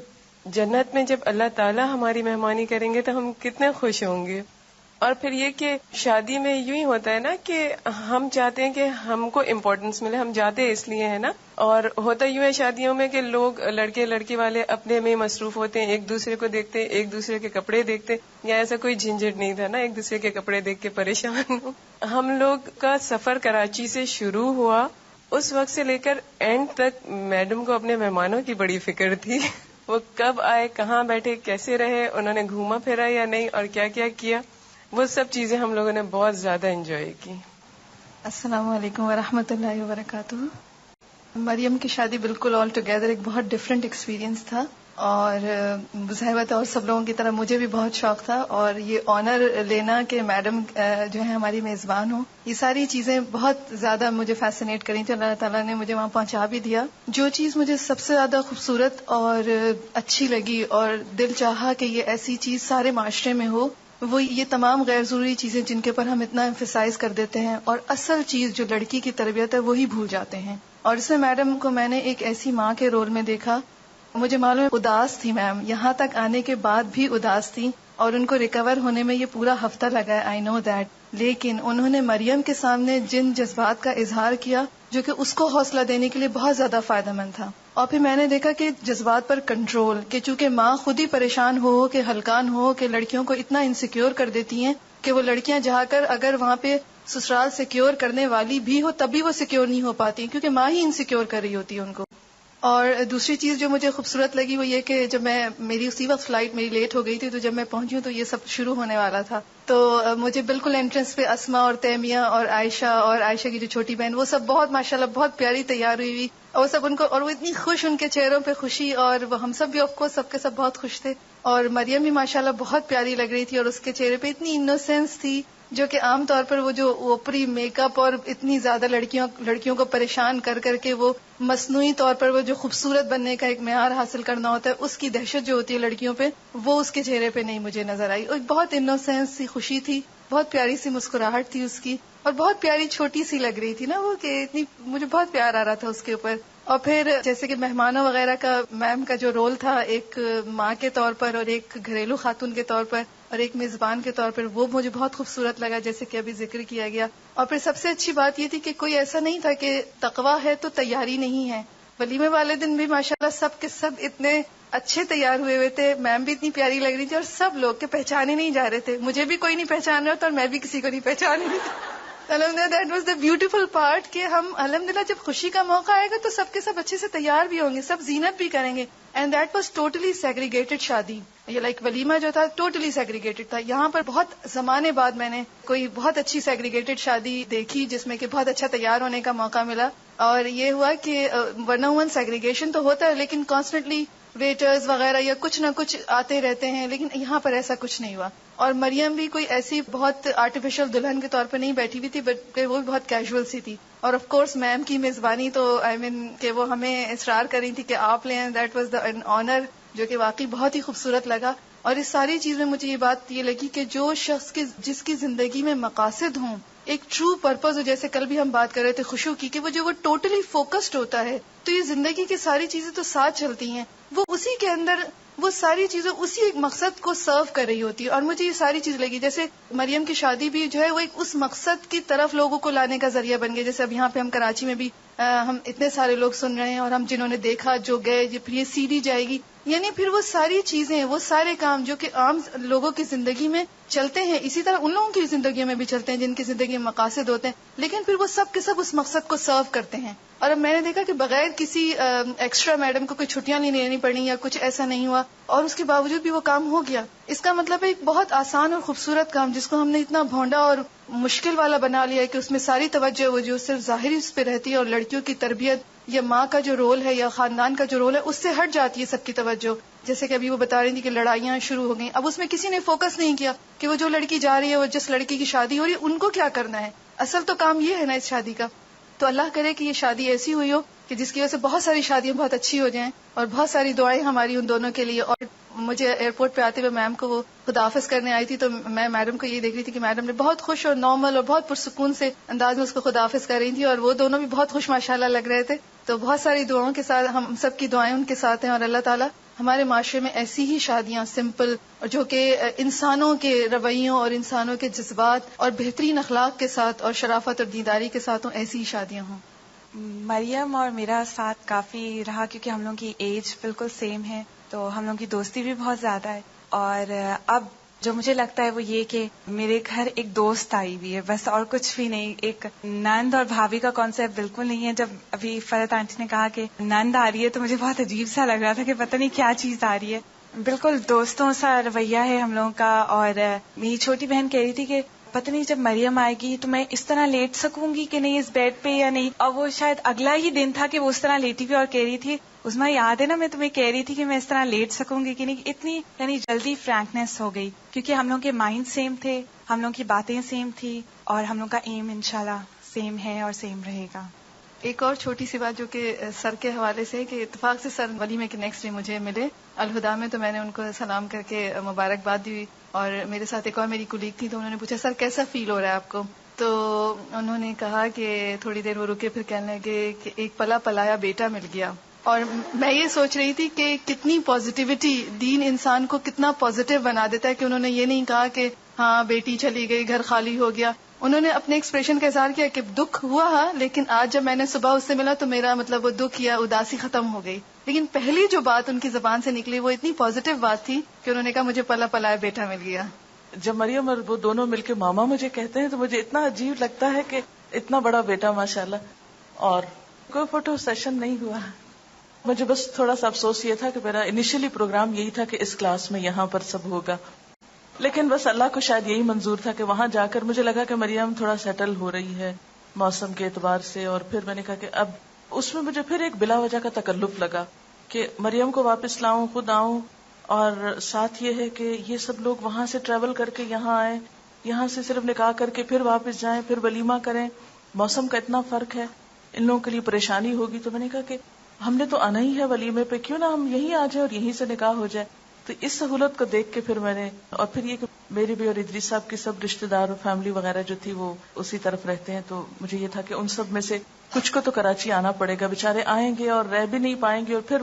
جنت میں جب اللہ تعالیٰ ہماری مہمانی کریں گے تو ہم کتنے خوش ہوں گے. اور پھر یہ کہ شادی میں یوں ہی ہوتا ہے نا کہ ہم چاہتے ہیں کہ ہم کو امپورٹنس ملے، ہم جاتے اس لیے ہیں نا. اور ہوتا یوں ہے شادیوں میں کہ لوگ لڑکے لڑکی والے اپنے میں مصروف ہوتے ہیں، ایک دوسرے کو دیکھتے، ایک دوسرے کے کپڑے دیکھتے، یا ایسا کوئی جھنجھٹ نہیں تھا نا ایک دوسرے کے کپڑے دیکھ کے پریشان ہو. ہم لوگ کا سفر کراچی سے شروع ہوا، اس وقت سے لے کر اینڈ تک میڈم کو اپنے مہمانوں کی بڑی فکر تھی. وہ کب آئے، کہاں بیٹھے، کیسے رہے، انہوں نے گھوما پھرا یا نہیں، اور کیا کیا کیا، وہ سب چیزیں ہم لوگوں نے بہت زیادہ انجوائے کی. السلام علیکم ورحمۃ اللہ وبرکاتہ. مریم کی شادی بالکل آل ٹوگیدر ایک بہت ڈفرینٹ ایکسپیرینس تھا، اور ظاہر بات ہے اور سب لوگوں کی طرح مجھے بھی بہت شوق تھا، اور یہ آنر لینا کہ میڈم جو ہے ہماری میزبان ہوں، یہ ساری چیزیں بہت زیادہ مجھے فیسینیٹ کریں تھیں. اللہ تعالیٰ نے مجھے وہاں پہنچا بھی دیا. جو چیز مجھے سب سے زیادہ خوبصورت اور اچھی لگی اور دل چاہا کہ یہ ایسی چیز سارے معاشرے میں ہو، وہ یہ تمام غیر ضروری چیزیں جن کے پر ہم اتنا ایمفیسائز کر دیتے ہیں اور اصل چیز جو لڑکی کی تربیت ہے وہی بھول جاتے ہیں. اور اس میں میڈم کو میں نے ایک ایسی ماں کے رول میں دیکھا. مجھے معلوم ہے اداس تھی میم، یہاں تک آنے کے بعد بھی اداس تھی، اور ان کو ریکور ہونے میں یہ پورا ہفتہ لگا ہے، آئی نو دیٹ. لیکن انہوں نے مریم کے سامنے جن جذبات کا اظہار کیا جو کہ اس کو حوصلہ دینے کے لیے بہت زیادہ فائدہ مند تھا. اور پھر میں نے دیکھا کہ جذبات پر کنٹرول، کہ چونکہ ماں خود ہی پریشان ہو کہ ہلکان ہو کہ لڑکیوں کو اتنا انسیکیور کر دیتی ہیں کہ وہ لڑکیاں جا کر اگر وہاں پہ سسرال سیکیور کرنے والی بھی ہو تب بھی وہ سیکیور نہیں ہو پاتی، کیونکہ ماں ہی انسیکیور کر رہی ہوتی ہے ان کو. اور دوسری چیز جو مجھے خوبصورت لگی وہ یہ کہ جب میری اسی وقت فلائٹ میری لیٹ ہو گئی تھی، تو جب میں پہنچی ہوں تو یہ سب شروع ہونے والا تھا. تو مجھے بالکل انٹرنس پہ اسما اور تیمیہ اور عائشہ کی جو چھوٹی بہن، وہ سب بہت ماشاءاللہ بہت پیاری تیار ہوئی ہوئی، اور سب ان کو، اور وہ اتنی خوش، ان کے چہروں پہ خوشی، اور وہ ہم سب بھی آف کورس سب کے سب بہت خوش تھے. اور مریم بھی ماشاءاللہ بہت پیاری لگ رہی تھی، اور اس کے چہرے پہ اتنی انوسینس تھی جو کہ عام طور پر وہ جو اوپری میک اپ اور اتنی زیادہ لڑکیوں کو پریشان کر کے وہ مصنوعی طور پر وہ جو خوبصورت بننے کا ایک معیار حاصل کرنا ہوتا ہے، اس کی دہشت جو ہوتی ہے لڑکیوں پہ، وہ اس کے چہرے پہ نہیں مجھے نظر آئی. اور بہت انوسینس سی خوشی تھی، بہت پیاری سی مسکراہٹ تھی اس کی، اور بہت پیاری چھوٹی سی لگ رہی تھی نا وہ، کہ اتنی مجھے بہت پیار آ رہا تھا اس کے اوپر. اور پھر جیسے کہ مہمانوں وغیرہ کا میم کا جو رول تھا ایک ماں کے طور پر اور ایک گھریلو خاتون کے طور پر اور ایک میزبان کے طور پر، وہ مجھے بہت خوبصورت لگا جیسے کہ ابھی ذکر کیا گیا. اور پھر سب سے اچھی بات یہ تھی کہ کوئی ایسا نہیں تھا کہ تقویٰ ہے تو تیاری نہیں ہے. ولیمے والے دن بھی ماشاءاللہ سب کے سب اتنے اچھے تیار ہوئے تھے، میم بھی اتنی پیاری لگ رہی تھی، اور سب لوگ کے پہچانے نہیں جا رہے تھے. مجھے بھی کوئی نہیں پہچان رہا تھا اور میں بھی کسی کو نہیں پہچان رہی تھی. الحمدللہ that was the beautiful part کہ ہم الحمدللہ جب خوشی کا موقع آئے گا تو سب کے سب اچھے سے تیار بھی ہوں گے، سب زینت بھی کریں گے. And that was totally segregated شادی. یہ لائک ولیمہ جو تھا ٹوٹلی سیگریگیٹڈ تھا. یہاں پر بہت زمانے بعد میں نے کوئی بہت اچھی سیگریگیٹڈ شادی دیکھی جس میں کہ بہت اچھا تیار ہونے کا موقع ملا. اور یہ ہوا کہ ون آن ون سیگریگیشن تو ہوتا ہے لیکن کانسٹنٹلی ویٹرز وغیرہ یا کچھ نہ کچھ آتے رہتے ہیں، لیکن یہاں پر ایسا کچھ نہیں ہوا. اور مریم بھی کوئی ایسی بہت آرٹیفیشل دلہن کے طور پر نہیں بیٹھی ہوئی تھی، بٹ وہ بھی بہت کیجول سی تھی. اور آف کورس میم کی میزبانی تو کہ وہ ہمیں اصرار کر رہی تھی کہ آپ لیں، that was the an honour, جو کہ واقعی بہت ہی خوبصورت لگا. اور اس ساری چیز میں مجھے یہ بات یہ لگی کہ جو شخص جس کی زندگی میں مقاصد ہوں، ایک ٹرو پرپز ہو، جیسے کل بھی ہم بات کر رہے تھے خوشو کی، کہ وہ ٹوٹلی فوکسڈ ہوتا ہے تو یہ زندگی کی ساری چیزیں تو ساتھ چلتی ہیں. وہ اسی کے اندر وہ ساری چیزیں اسی ایک مقصد کو سرو کر رہی ہوتی ہے. اور مجھے یہ ساری چیز لگی جیسے مریم کی شادی بھی جو ہے وہ ایک اس مقصد کی طرف لوگوں کو لانے کا ذریعہ بن گئی. جیسے اب یہاں پہ ہم کراچی میں بھی ہم اتنے سارے لوگ سن رہے ہیں، اور ہم جنہوں نے دیکھا، جو گئے، پھر یہ CD جائے گی، یعنی پھر وہ ساری چیزیں، وہ سارے کام جو کہ عام لوگوں کی زندگی میں چلتے ہیں، اسی طرح ان لوگوں کی زندگیوں میں بھی چلتے ہیں جن کی زندگی میں مقاصد ہوتے ہیں، لیکن پھر وہ سب کے سب اس مقصد کو سرو کرتے ہیں. اور اب میں نے دیکھا کہ بغیر کسی ایکسٹرا میڈم کو کوئی چھٹیاں نہیں لینی پڑی یا کچھ ایسا نہیں ہوا، اور اس کے باوجود بھی وہ کام ہو گیا. اس کا مطلب ہے ایک بہت آسان اور خوبصورت کام جس کو ہم نے اتنا بھونڈا اور مشکل والا بنا لیا ہے کہ اس میں ساری توجہ وہ جو صرف ظاہری اس پہ رہتی ہے، اور لڑکیوں کی تربیت یا ماں کا جو رول ہے یا خاندان کا جو رول ہے اس سے ہٹ جاتی ہے سب کی توجہ. جیسے کہ ابھی وہ بتا رہی تھی کہ لڑائیاں شروع ہو گئیں. اب اس میں کسی نے فوکس نہیں کیا کہ وہ جو لڑکی جا رہی ہے، وہ جس لڑکی کی شادی ہو رہی ہے، ان کو کیا کرنا ہے. اصل تو کام یہ ہے نا اس شادی کا. تو اللہ کرے کہ یہ شادی ایسی ہوئی ہو کہ جس کی وجہ سے بہت ساری شادیاں بہت اچھی ہو جائیں، اور بہت ساری دعائیں ہماری ان دونوں کے لیے. اور مجھے ایئرپورٹ پہ آتے ہوئے میم کو وہ خداحافظ کرنے آئی تھی، تو میں میڈم کو یہ دیکھ رہی تھی کہ میڈم نے بہت خوش اور نارمل اور بہت پرسکون سے انداز میں اس کو خداحافظ کر رہی تھی، اور وہ دونوں بھی بہت خوش ماشاءاللہ لگ رہے تھے. تو بہت ساری دعاؤں کے ساتھ ہم سب کی دعائیں ان کے ساتھ ہیں، اور اللہ تعالیٰ ہمارے معاشرے میں ایسی ہی شادیاں سمپل اور جو کہ انسانوں کے رویوں اور انسانوں کے جذبات اور بہترین اخلاق کے ساتھ اور شرافت اور دینداری کے ساتھ ہوں، ایسی ہی شادیاں ہوں. مریم اور میرا ساتھ کافی رہا کیونکہ ہم لوگوں کی ایج بالکل سیم ہے، تو ہم لوگوں کی دوستی بھی بہت زیادہ ہے. اور اب جو مجھے لگتا ہے وہ یہ کہ میرے گھر ایک دوست آئی ہوئی ہے، بس اور کچھ بھی نہیں. ایک نند اور بھابھی کا کانسیپٹ بالکل نہیں ہے. جب ابھی فرحت آنٹی نے کہا کہ نند آ رہی ہے تو مجھے بہت عجیب سا لگ رہا تھا کہ پتہ نہیں کیا چیز آ رہی ہے. بالکل دوستوں سا رویہ ہے ہم لوگوں کا. اور میری چھوٹی بہن کہہ رہی تھی کہ پتہ نہیں جب مریم آئے گی تو میں اس طرح لیٹ سکوں گی کہ نہیں اس بیڈ پہ یا نہیں. اور وہ شاید اگلا ہی دن تھا کہ وہ اس طرح لیٹی ہوئی اور کہہ رہی تھی عظمیٰ یاد ہے نا میں تمہیں کہہ رہی تھی کہ میں اس طرح لیٹ سکوں گی کہ نہیں. اتنی یعنی جلدی فرینکنیس ہو گئی کیونکہ ہم لوگ کے مائنڈ سیم تھے، ہم لوگ کی باتیں سیم تھی، اور ہم لوگ کا ایم انشاءاللہ سیم ہے اور سیم رہے گا. ایک اور چھوٹی سی بات جو کہ سر کے حوالے سے کہ اتفاق سے سر ولیمے کے نیکسٹ ڈے مجھے ملے الہدا میں، تو میں نے ان کو سلام کر کے مبارکباد دی. اور میرے ساتھ ایک اور میری کولیگ تھی، تو انہوں نے پوچھا سر کیسا فیل ہو رہا ہے آپ کو؟ تو انہوں نے کہا کہ تھوڑی دیر وہ رکے، پھر کہنے لگے کہ ایک پلا پلایا بیٹا مل گیا. اور میں یہ سوچ رہی تھی کہ کتنی پازیٹیوٹی، دین انسان کو کتنا پازیٹیو بنا دیتا ہے کہ انہوں نے یہ نہیں کہا کہ ہاں بیٹی چلی گئی گھر خالی ہو گیا. انہوں نے اپنے ایکسپریشن کا اظہار کیا کہ دکھ ہوا لیکن آج جب میں نے صبح اس سے ملا تو میرا مطلب وہ دکھ یا اداسی ختم ہو گئی. لیکن پہلی جو بات ان کی زبان سے نکلی وہ اتنی پازیٹیو بات تھی کہ انہوں نے کہا مجھے پلا پلایا بیٹا مل گیا. جب مریم اور وہ دونوں مل کے ماما مجھے کہتے ہیں تو مجھے اتنا عجیب لگتا ہے کہ اتنا بڑا بیٹا ماشاءاللہ. اور کوئی فوٹو سیشن نہیں ہوا. مجھے بس تھوڑا سا افسوس یہ تھا کہ میرا انیشلی پروگرام یہی تھا کہ اس کلاس میں یہاں پر سب ہوگا، لیکن بس اللہ کو شاید یہی منظور تھا کہ وہاں جا کر مجھے لگا کہ مریم تھوڑا سیٹل ہو رہی ہے موسم کے اعتبار سے. اور پھر میں نے کہا کہ اب اس میں مجھے پھر ایک بلا وجہ کا تکلف لگا کہ مریم کو واپس لاؤں، خود آؤں، اور ساتھ یہ ہے کہ یہ سب لوگ وہاں سے ٹریول کر کے یہاں آئیں، یہاں سے صرف نکاح کر کے پھر واپس جائیں، پھر ولیمہ کریں. موسم کا اتنا فرق ہے، ان لوگوں کے لیے پریشانی ہوگی. تو میں نے کہا کہ ہم نے تو آنا ہی ہے ولیمے پہ، کیوں نہ ہم یہیں آ جائیں اور یہیں سے نکاح ہو جائے. تو اس سہولت کو دیکھ کے پھر میں نے، اور پھر یہ کہ میری بھی اور ادریس صاحب کی سب رشتہ دار اور فیملی وغیرہ جو تھی وہ اسی طرف رہتے ہیں، تو مجھے یہ تھا کہ ان سب میں سے کچھ کو تو کراچی آنا پڑے گا. بےچارے آئیں گے اور رہ بھی نہیں پائیں گے اور پھر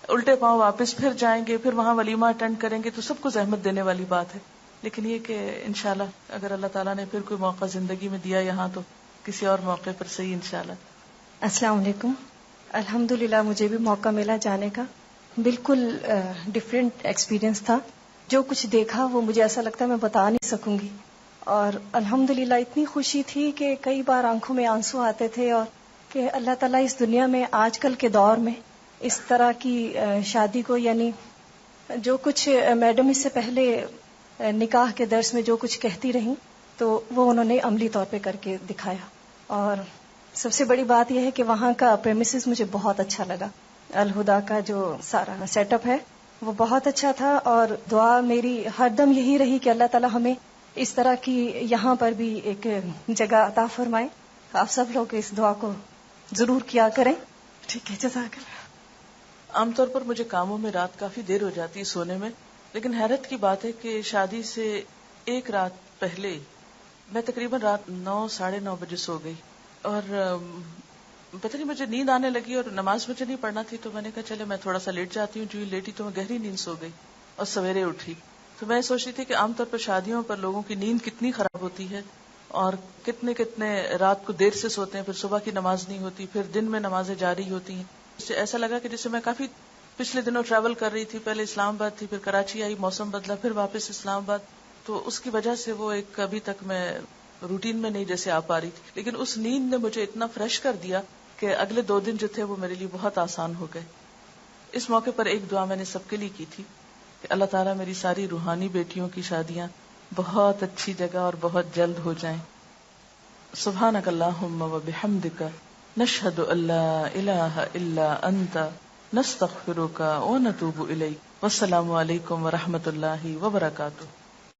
الٹے پاؤں واپس پھر جائیں گے، پھر وہاں ولیمہ اٹینڈ کریں گے، تو سب کو زحمت دینے والی بات ہے. لیکن یہ کہ انشاءاللہ اگر اللہ تعالیٰ نے پھر کوئی موقع زندگی میں دیا یہاں تو کسی اور موقع پر صحیح انشاءاللہ. السلام علیکم. الحمدللہ مجھے بھی موقع ملا جانے کا. بالکل ڈفرینٹ ایکسپیرینس تھا. جو کچھ دیکھا وہ مجھے ایسا لگتا ہے میں بتا نہیں سکوں گی. اور الحمدللہ اتنی خوشی تھی کہ کئی بار آنکھوں میں آنسو آتے تھے، اور کہ اللہ تعالیٰ اس دنیا میں آج کل کے دور میں اس طرح کی شادی کو، یعنی جو کچھ میڈم اس سے پہلے نکاح کے درس میں جو کچھ کہتی رہیں تو وہ انہوں نے عملی طور پہ کر کے دکھایا. اور سب سے بڑی بات یہ ہے کہ وہاں کا پریمیسز مجھے بہت اچھا لگا. الہدا کا جو سارا سیٹ اپ ہے وہ بہت اچھا تھا. اور دعا میری ہر دم یہی رہی کہ اللہ تعالیٰ ہمیں اس طرح کی یہاں پر بھی ایک جگہ عطا فرمائے. آپ سب لوگ اس دعا کو ضرور کیا کریں. ٹھیک ہے، جزاک اللہ. عام طور پر مجھے کاموں میں رات کافی دیر ہو جاتی ہے سونے میں، لیکن حیرت کی بات ہے کہ شادی سے ایک رات پہلے میں تقریباً رات 9-9:30 بجے سو گئی. اور پتہ نہیں مجھے نیند آنے لگی اور نماز مجھے نہیں پڑھنا تھی، تو میں نے کہا چلے میں تھوڑا سا لیٹ جاتی ہوں. جو لیٹی تو میں گہری نیند سو گئی اور سویرے اٹھی. تو میں سوچ رہی تھی کہ عام طور پر شادیوں پر لوگوں کی نیند کتنی خراب ہوتی ہے اور کتنے رات کو دیر سے سوتے ہیں، پھر صبح کی نماز نہیں ہوتی، پھر دن میں نمازیں جاری ہوتی ہیں. اس سے ایسا لگا کہ جسے میں کافی پچھلے دنوں ٹریول کر رہی تھی، پہلے اسلام آباد تھی، پھر کراچی آئی، موسم بدلا، پھر واپس اسلام آباد. تو اس کی وجہ سے وہ ایک ابھی تک میں روٹین میں نہیں جیسے آ پا رہی تھی. لیکن اس نیند نے مجھے اتنا فریش کر دیا کہ اگلے 2 دن جو تھے وہ میرے لیے بہت آسان ہو گئے. اس موقع پر ایک دعا میں نے سب کے لیے کی تھی کہ اللہ تعالیٰ میری ساری روحانی بیٹیوں کی شادیاں بہت اچھی جگہ اور بہت جلد ہو جائیں. سبحانک اللہم و بحمدک نشہد ان لا الہ الا انت نستغفرک و نتوب الیک. والسلام علیکم ورحمۃ اللہ وبرکاتہ.